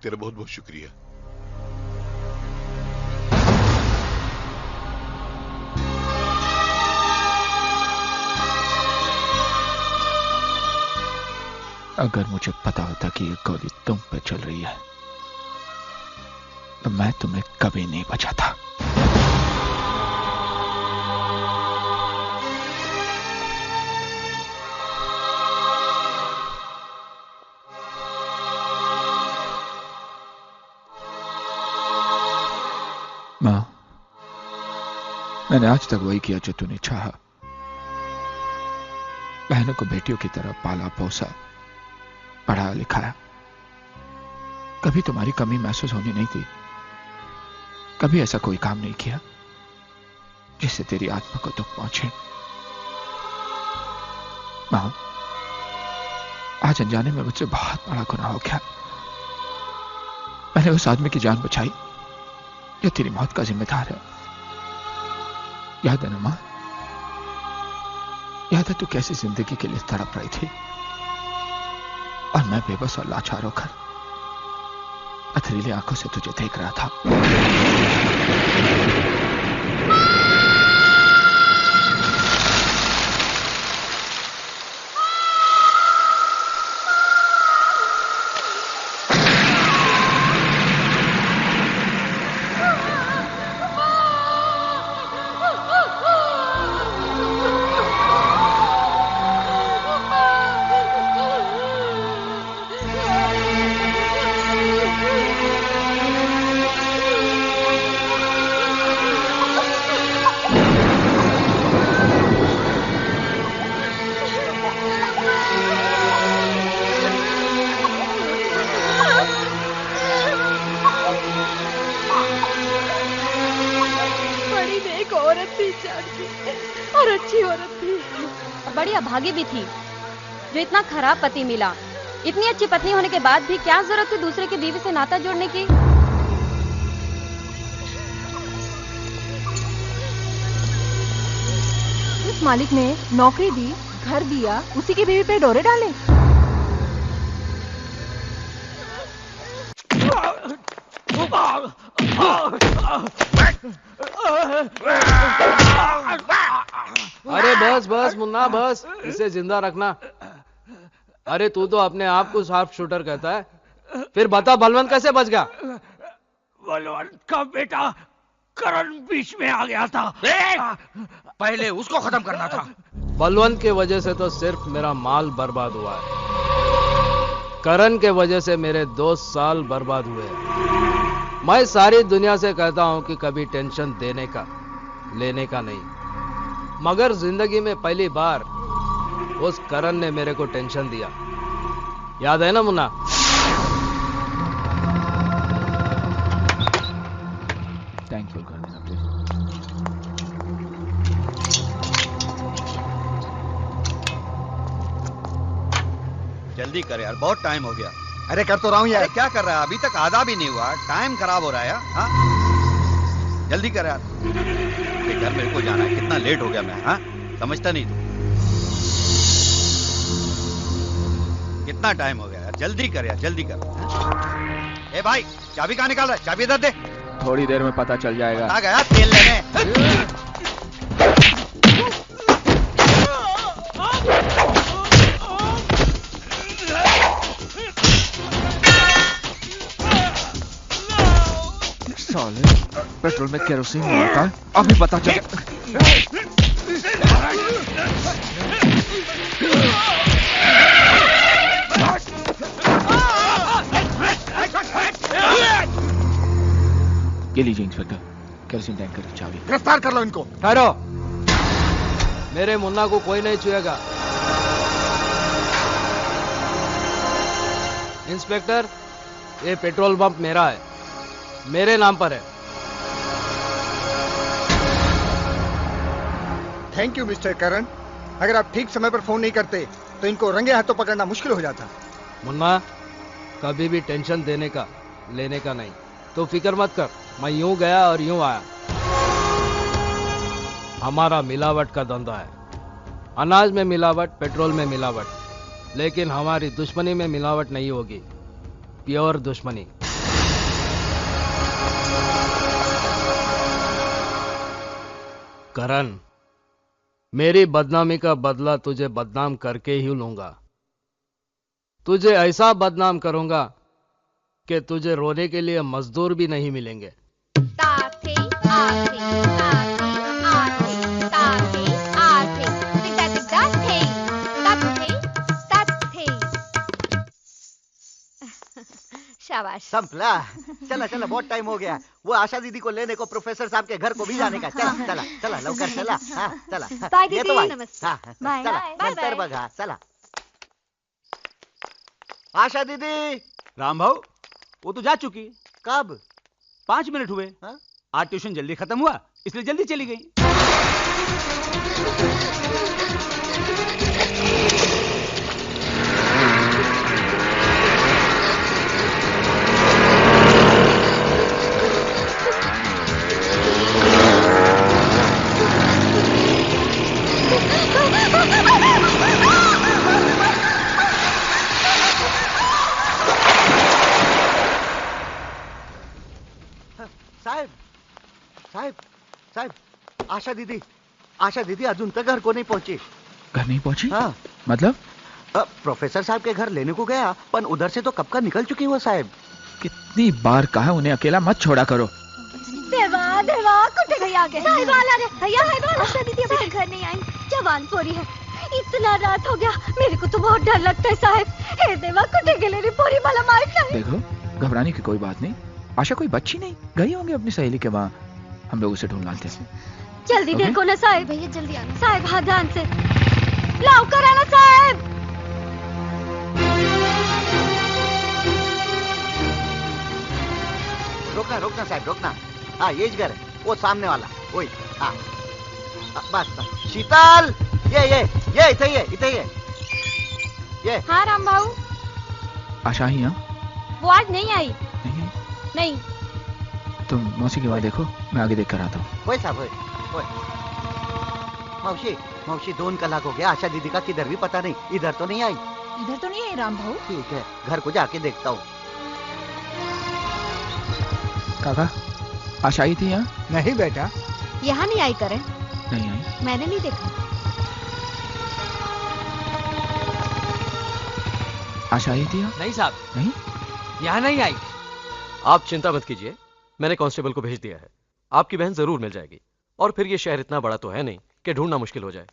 तेरा बहुत बहुत शुक्रिया। अगर मुझे पता होता कि ये गोली तुम पे चल रही है तो मैं तुम्हें कभी नहीं बचाता। मां, मैंने आज तक वही किया जो तूने चाहा। बहनों को बेटियों की तरह पाला पोसा, पढ़ाया लिखाया। कभी तुम्हारी कमी महसूस होनी नहीं थी। कभी ऐसा कोई काम नहीं किया जिससे तेरी आत्मा को दुख पहुंचे। मां, आज अनजाने में मुझसे बहुत बड़ा गुनाह हो गया। मैंने उस आदमी की जान बचाई जो तेरी मौत का जिम्मेदार है। याद है ना मां? याद है तू कैसी जिंदगी के लिए तड़प रही थी और मैं बेबस और लाचार होकर पथरीली आंखों से तुझे देख रहा था। भागी भी थी जो इतना खराब पति मिला। इतनी अच्छी पत्नी होने के बाद भी क्या जरूरत थी दूसरे की बीवी से नाता जोड़ने की। जिस मालिक ने नौकरी दी, घर दिया, उसी की बीवी पे डोरे डाले। अरे बस बस मुन्ना बस, इसे जिंदा रखना। अरे तू तो अपने आप को शार्प शूटर कहता है, फिर बता बलवंत कैसे बच गया? बलवंत का बेटा करण बीच में आ गया था। पहले उसको खत्म करना था। बलवंत के वजह से तो सिर्फ मेरा माल बर्बाद हुआ है, करण के वजह से मेरे 2 साल बर्बाद हुए। मैं सारी दुनिया से कहता हूं कि कभी टेंशन देने का लेने का नहीं, मगर जिंदगी में पहली बार उस करण ने मेरे को टेंशन दिया। याद है ना मुन्ना? Thank you. जल्दी कर यार, बहुत टाइम हो गया। अरे कर तो रहा हूं यार। क्या कर रहा है? अभी तक आधा भी नहीं हुआ, टाइम खराब हो रहा है यार। हाँ जल्दी कर यार, घर मेरे को जाना है। कितना लेट हो गया मैं, हाँ समझता नहीं तू। कितना टाइम हो गया यार, जल्दी कर यार, जल्दी कर। ए भाई, चाबी कहाँ निकाल रहा है? चाबी इधर दे। थोड़ी देर में पता चल जाएगा। आ गया तेल लेने। साले, पेट्रोल में केरोसिन नहीं होता है, अभी पता चल। ये लीजिए इंस्पेक्टर, केरोसिन टैंकर की चाबी। गिरफ्तार कर लो इनको। ठहरो, मेरे मुन्ना को कोई नहीं छुएगा। इंस्पेक्टर, ये पेट्रोल पंप मेरा है, मेरे नाम पर है। थैंक यू मिस्टर करण। अगर आप ठीक समय पर फोन नहीं करते तो इनको रंगे हाथों पकड़ना मुश्किल हो जाता। मुन्ना, कभी भी टेंशन देने का लेने का नहीं, तो फिक्र मत कर। मैं यूं गया और यूं आया। हमारा मिलावट का धंधा है, अनाज में मिलावट, पेट्रोल में मिलावट, लेकिन हमारी दुश्मनी में मिलावट नहीं होगी। प्योर दुश्मनी। करण, मेरी बदनामी का बदला तुझे बदनाम करके ही लूंगा। तुझे ऐसा बदनाम करूंगा कि तुझे रोने के लिए मजदूर भी नहीं मिलेंगे। शाबाश। संपला। चला चला, बहुत टाइम हो गया। वो आशा दीदी को लेने को, प्रोफेसर साहब के घर को भी जाने का। चला चला चला, लवकर चला। हाँ चला। बाय ये दीदी, तो भाई। नमस्ते। हाँ बाय। चला, बाय, नंतर बाय। बघा। चला आशा दीदी। राम भाऊ, वो तो जा चुकी। कब? 5 मिनट हुए। आज ट्यूशन जल्दी खत्म हुआ, इसलिए जल्दी चली गई। साहेब साहेब साहेब, आशा दीदी अजून तक घर को नहीं पहुंची। घर नहीं पहुंची? हाँ। मतलब? प्रोफेसर साहब के घर लेने को गया, पर उधर से तो कब का निकल चुकी वो साहेब। कितनी बार कहा उन्हें अकेला मत छोड़ा करो। देवा देवा, कुटे भैया आ गए। साहिबाल आ गए। भैया साहिबाल, आशा दीदी अभी तक घर नहीं आई। जवान पोरी है, इतना रात हो गया, मेरे को तो बहुत डर लगता है साहब। हे देवा, कुटे गेले रे पोरी, मला माहित नाही। देखो, घबराने की कोई बात नहीं। आशा कोई बच्ची नहीं, गई होंगी अपनी सहेली के वहाँ। हम लोग उसे ढूंढ लाते हैं। जल्दी Okay. देखो ना साहब। भैया जल्दी आना साहब, हाँ ध्यान से लाओ कराना साहब। रोकना रोकना साहब, रोकना। हाँ ये घर है, वो सामने वाला वही। हाँ बस बस। शीतल, ये इथे ये। हाँ राम भाऊ, आशा ही यहाँ? वो आज नहीं आई। नहीं। तुम मौसी के वहाँ देखो, मैं आगे देख कर आता हूँ। वही साहब वही। मौसी 2 कलाक हो गया, आशा दीदी का किधर भी पता नहीं। इधर तो नहीं आई। इधर तो नहीं है राम भाऊ। ठीक है, घर को जाके देखता हूँ। काका, आशा आई थी यहाँ? नहीं बेटा। यहाँ नहीं आई करें? नहीं आई। मैंने नहीं देखा। आशा आई थी यहाँ? नहीं साहब, नहीं, यहाँ नहीं आई। आप चिंता मत कीजिए, मैंने कांस्टेबल को भेज दिया है। आपकी बहन जरूर मिल जाएगी। और फिर ये शहर इतना बड़ा तो है नहीं कि ढूंढना मुश्किल हो जाए।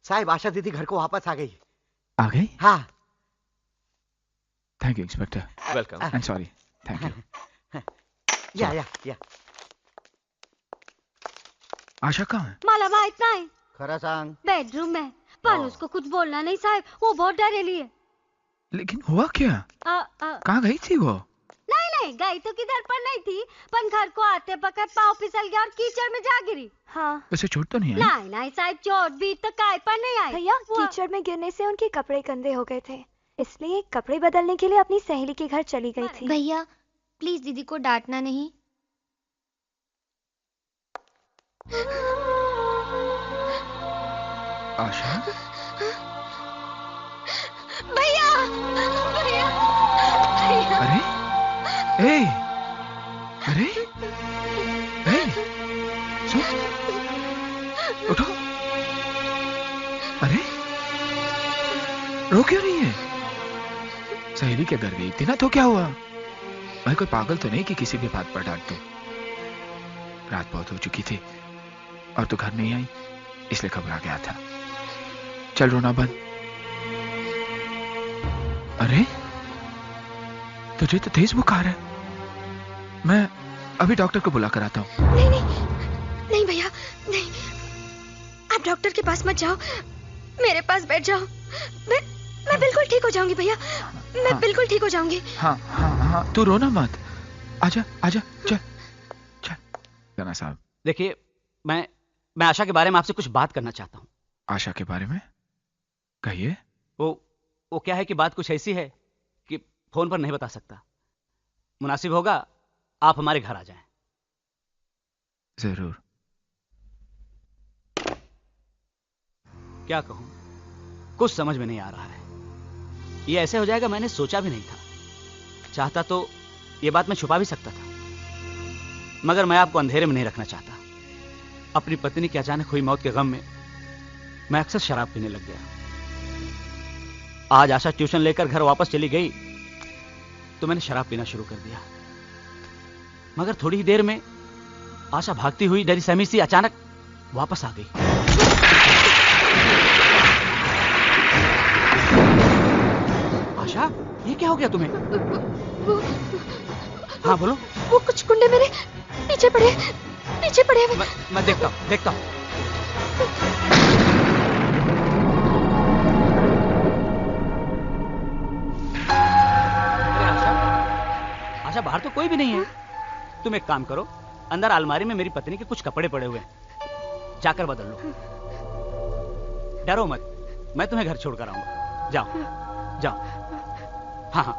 साहब, आशा दीदी घर को वापस आ गई। आ गई? हाँ। Thank you inspector. Welcome. I am sorry. Thank you. या। आशा कहाँ है? मला माहित नाही। खरा सांग। बेडरूम में, पर उसको कुछ बोलना नहीं साहब, वो बहुत डरेली है। लेकिन हुआ क्या? कहाँ गई थी वो? नहीं, गई तो किधर पर नहीं थी, पर घर को आते बखत पाँव फिसल गया और कीचड़ में जा गिरी। हाँ। वैसे चोट तो नहीं आई? नहीं साहब, चोट भी तो काय पर नहीं आई। भैया, कीचड़ में गिरने से उनके कपड़े गंदे हो गए थे, इसलिए कपड़े बदलने के लिए अपनी सहेली के घर चली गई थी। भैया प्लीज दीदी को डांटना नहीं। आशा? भैया। अरे अरे सुन, उठो। अरे रो क्यों रही है? सहेली के घर गई थी ना, तो क्या हुआ? मैं कोई पागल तो नहीं कि किसी भी बात पर डांट दूं। रात बहुत हो चुकी थी और तू घर नहीं आई, इसलिए घबरा गया था। चल रोना बंद। अरे तुझे तो तेज बुखार है। मैं अभी डॉक्टर को बुला कर आता हूँ। नहीं भैया, नहीं, आप डॉक्टर के पास मत जाओ, मेरे पास बैठ जाओ। मैं बिल्कुल ठीक हो जाऊंगी भैया, मैं बिल्कुल ठीक हो जाऊंगी। हाँ, तू रोना मत। आजा, चल। जना साहब, देखिए, मैं आशा के बारे में आपसे कुछ बात करना चाहता हूँ। आशा के बारे में? कहिए। वो क्या है कि बात कुछ ऐसी है कि फोन पर नहीं बता सकता। मुनासिब होगा आप हमारे घर आ जाएं। जरूर। क्या कहूं, कुछ समझ में नहीं आ रहा है। ये ऐसे हो जाएगा मैंने सोचा भी नहीं था। चाहता तो ये बात मैं छुपा भी सकता था, मगर मैं आपको अंधेरे में नहीं रखना चाहता। अपनी पत्नी की अचानक हुई मौत के गम में मैं अक्सर शराब पीने लग गया। आज आशा ट्यूशन लेकर घर वापस चली गई तो मैंने शराब पीना शुरू कर दिया, मगर थोड़ी ही देर में आशा भागती हुई डरी सहमी सी अचानक वापस आ गई। आशा, ये क्या हो गया तुम्हें? हाँ बोलो। वो कुछ गुंडे मेरे पीछे पड़े हुए। मैं देखता हूँ। आशा, बाहर तो कोई भी नहीं है। तुम एक काम करो, अंदर अलमारी में मेरी पत्नी के कुछ कपड़े पड़े हुए हैं, जाकर बदल लो। डरो मत, मैं तुम्हें घर छोड़कर आऊंगा। जाओ। हाँ।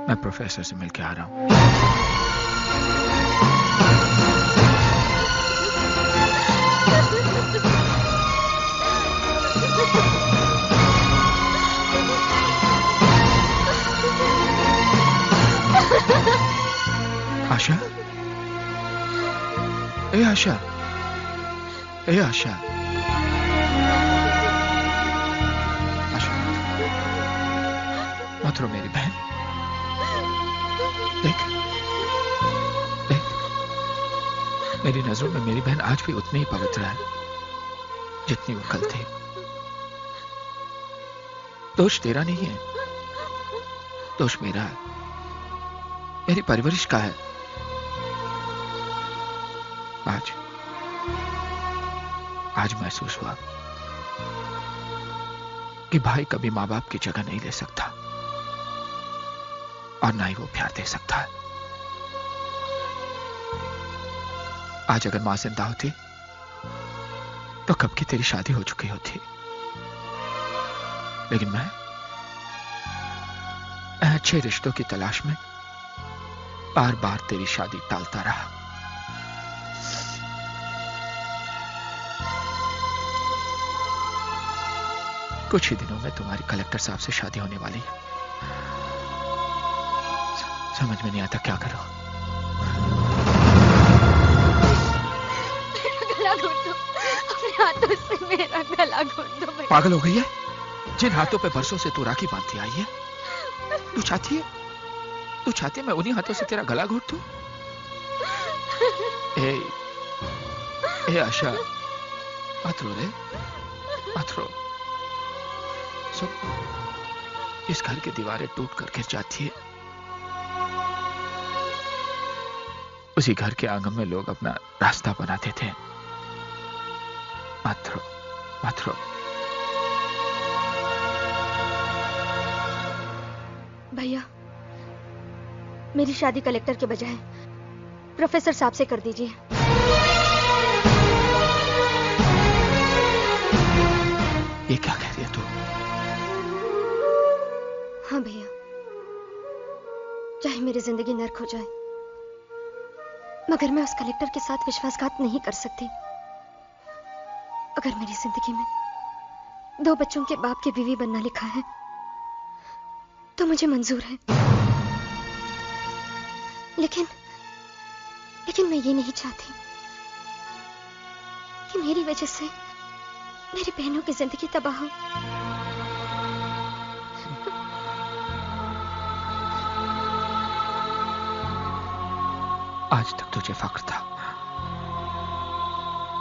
मैं प्रोफेसर से मिलके आ रहा हूं। आशा, ए आशा, ए आशा, आशा, मत रो मेरी बहन। देख, मेरी नजरों में मेरी बहन आज भी उतनी ही पवित्र है जितनी वो कल थी। दोष तेरा नहीं है, दोष मेरा है, मेरी परवरिश का है। आज महसूस हुआ कि भाई कभी मां बाप की जगह नहीं ले सकता और ना ही वो प्यार दे सकता है। आज अगर मां जिंदा होती तो कब की तेरी शादी हो चुकी होती, लेकिन मैं अच्छे रिश्तों की तलाश में बार बार तेरी शादी टालता रहा। कुछ ही दिनों में तुम्हारी कलेक्टर साहब से शादी होने वाली है। समझ में नहीं आता क्या करो। गला घोट दो, अपने हाथों से मेरा गला घोट दो। पागल हो गई है? जिन हाथों पे बरसों से तू राखी बांधती आई है, तू चाहती है मैं उन्हीं हाथों से तेरा गला घोट दूं? ए आशा, मत रो रे, मत रो। सुन, इस घर की दीवारें टूट कर गिर जाती है, उसी घर के आंगन में लोग अपना रास्ता बनाते थे। मत रो, मत रो। भैया, मेरी शादी कलेक्टर के बजाय प्रोफेसर साहब से कर दीजिए। ये क्या कह रही है तू? हाँ भैया, चाहे मेरी जिंदगी नर्क हो जाए, मगर मैं उस कलेक्टर के साथ विश्वासघात नहीं कर सकती। अगर मेरी जिंदगी में 2 बच्चों के बाप की बीवी बनना लिखा है तो मुझे मंजूर है, लेकिन मैं ये नहीं चाहती कि मेरी वजह से मेरी बहनों की जिंदगी तबाह हो। आज तक तुझे फख्र था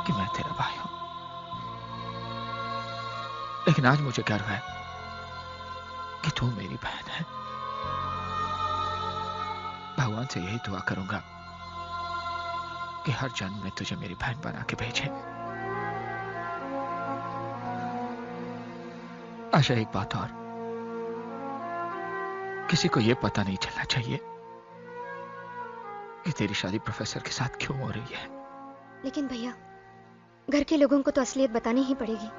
कि मैं तेरा भाई हूं, लेकिन आज मुझे गर्व है कि तू मेरी बहन है। भगवान से यही दुआ करूंगा कि हर जन्म में तुझे मेरी बहन बना के भेजे। आशा, एक बात और, किसी को यह पता नहीं चलना चाहिए कि तेरी शादी प्रोफेसर के साथ क्यों हो रही है। लेकिन भैया, घर के लोगों को तो असलियत बतानी ही पड़ेगी।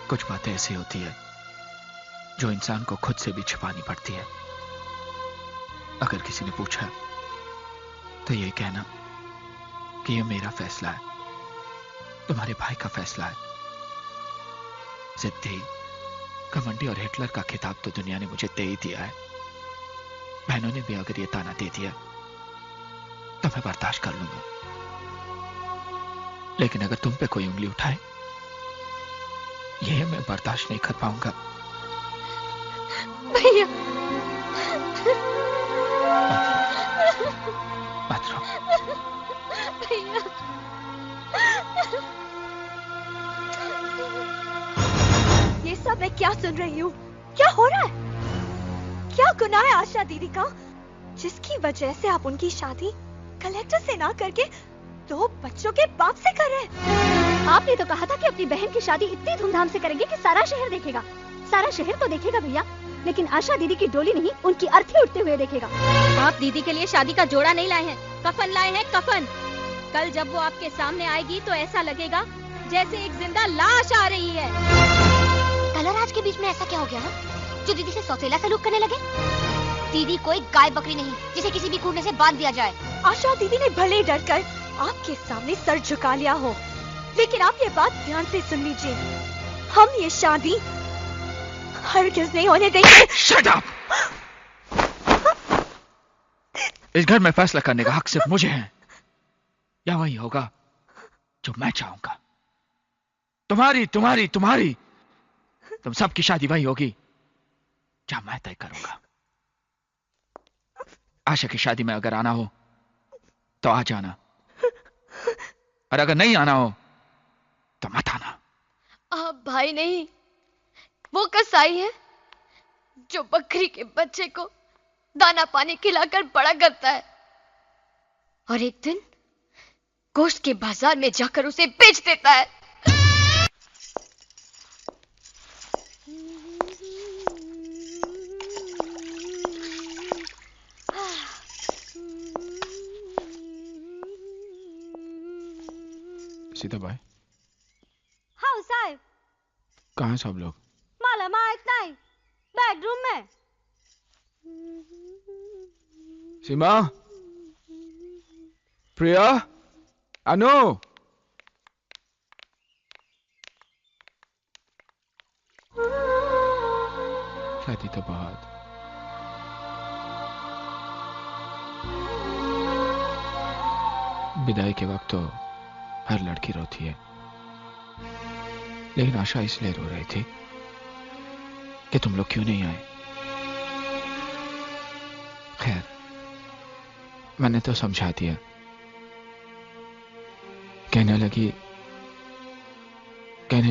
कुछ बातें ऐसी होती है जो इंसान को खुद से भी छिपानी पड़ती है। अगर किसी ने पूछा तो ये कहना कि ये मेरा फैसला है, तुम्हारे भाई का फैसला है। जिद्दी, घमंडी और हिटलर का खिताब तो दुनिया ने मुझे दे ही दिया है। बहनों ने भी अगर ये ताना दे दिया तो मैं बर्दाश्त कर लूंगा, लेकिन अगर तुम पे कोई उंगली उठाए, ये मैं बर्दाश्त नहीं कर पाऊंगा। भैया, मत रो। भैया, ये सब मैं क्या सुन रही हूँ? क्या हो रहा है? क्या गुनाह है आशा दीदी का, जिसकी वजह से आप उनकी शादी कलेक्टर से ना करके 2 बच्चों के बाप से कर रहे हैं? आपने तो कहा था कि अपनी बहन की शादी इतनी धूमधाम से करेंगे कि सारा शहर देखेगा। सारा शहर तो देखेगा भैया, लेकिन आशा दीदी की डोली नहीं, उनकी अर्थी उठते हुए देखेगा। आप दीदी के लिए शादी का जोड़ा नहीं लाए हैं, कफन लाए हैं, कफन। कल जब वो आपके सामने आएगी तो ऐसा लगेगा जैसे एक जिंदा लाश आ रही है। कल और आज के बीच में ऐसा क्या हो गया है जो दीदी से सौतेला सलूक करने लगे? दीदी कोई गाय बकरी नहीं जिसे किसी भी खूंटे से बांध दिया जाए। आशा दीदी ने भले डर कर आपके सामने सर झुका लिया हो, लेकिन आप ये बात ध्यान से सुन लीजिए, हम ये शादी हरगिज़ नहीं होने देंगे। Shut up! इस घर में फैसला करने का हक सिर्फ मुझे है, या वही होगा जो मैं चाहूंगा। तुम्हारी तुम्हारी तुम्हारी तुम सबकी शादी वही होगी जहां मैं तय करूंगा। आशा की शादी में अगर आना हो तो आ जाना, और अगर नहीं आना हो तो मत आना। आप भाई नहीं, वो कसाई है जो बकरी के बच्चे को दाना पानी खिलाकर बड़ा करता है और एक दिन गोश्त के बाजार में जाकर उसे बेच देता है। सीता भाई, हाँ साहब, कहाँ हैं सब लोग? माला माँ इतना ही बेडरूम में। सीमा, प्रिया, अनु। शादी तो बाद विदाई के वक्त तो हर लड़की रोती है, लेकिन आशा इसलिए रो रही थी कि तुम लोग क्यों नहीं आए। खैर, मैंने तो समझा दिया। कहने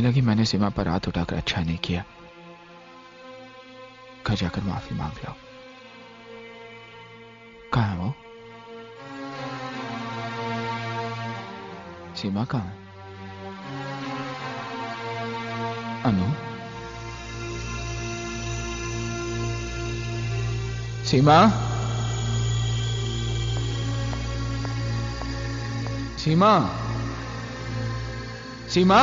लगी मैंने सीमा पर हाथ उठाकर अच्छा नहीं किया, घर जाकर माफी मांग लो। कहाँ है वो? सीमा कहाँ है? अनु, सीमा, सीमा, सीमा।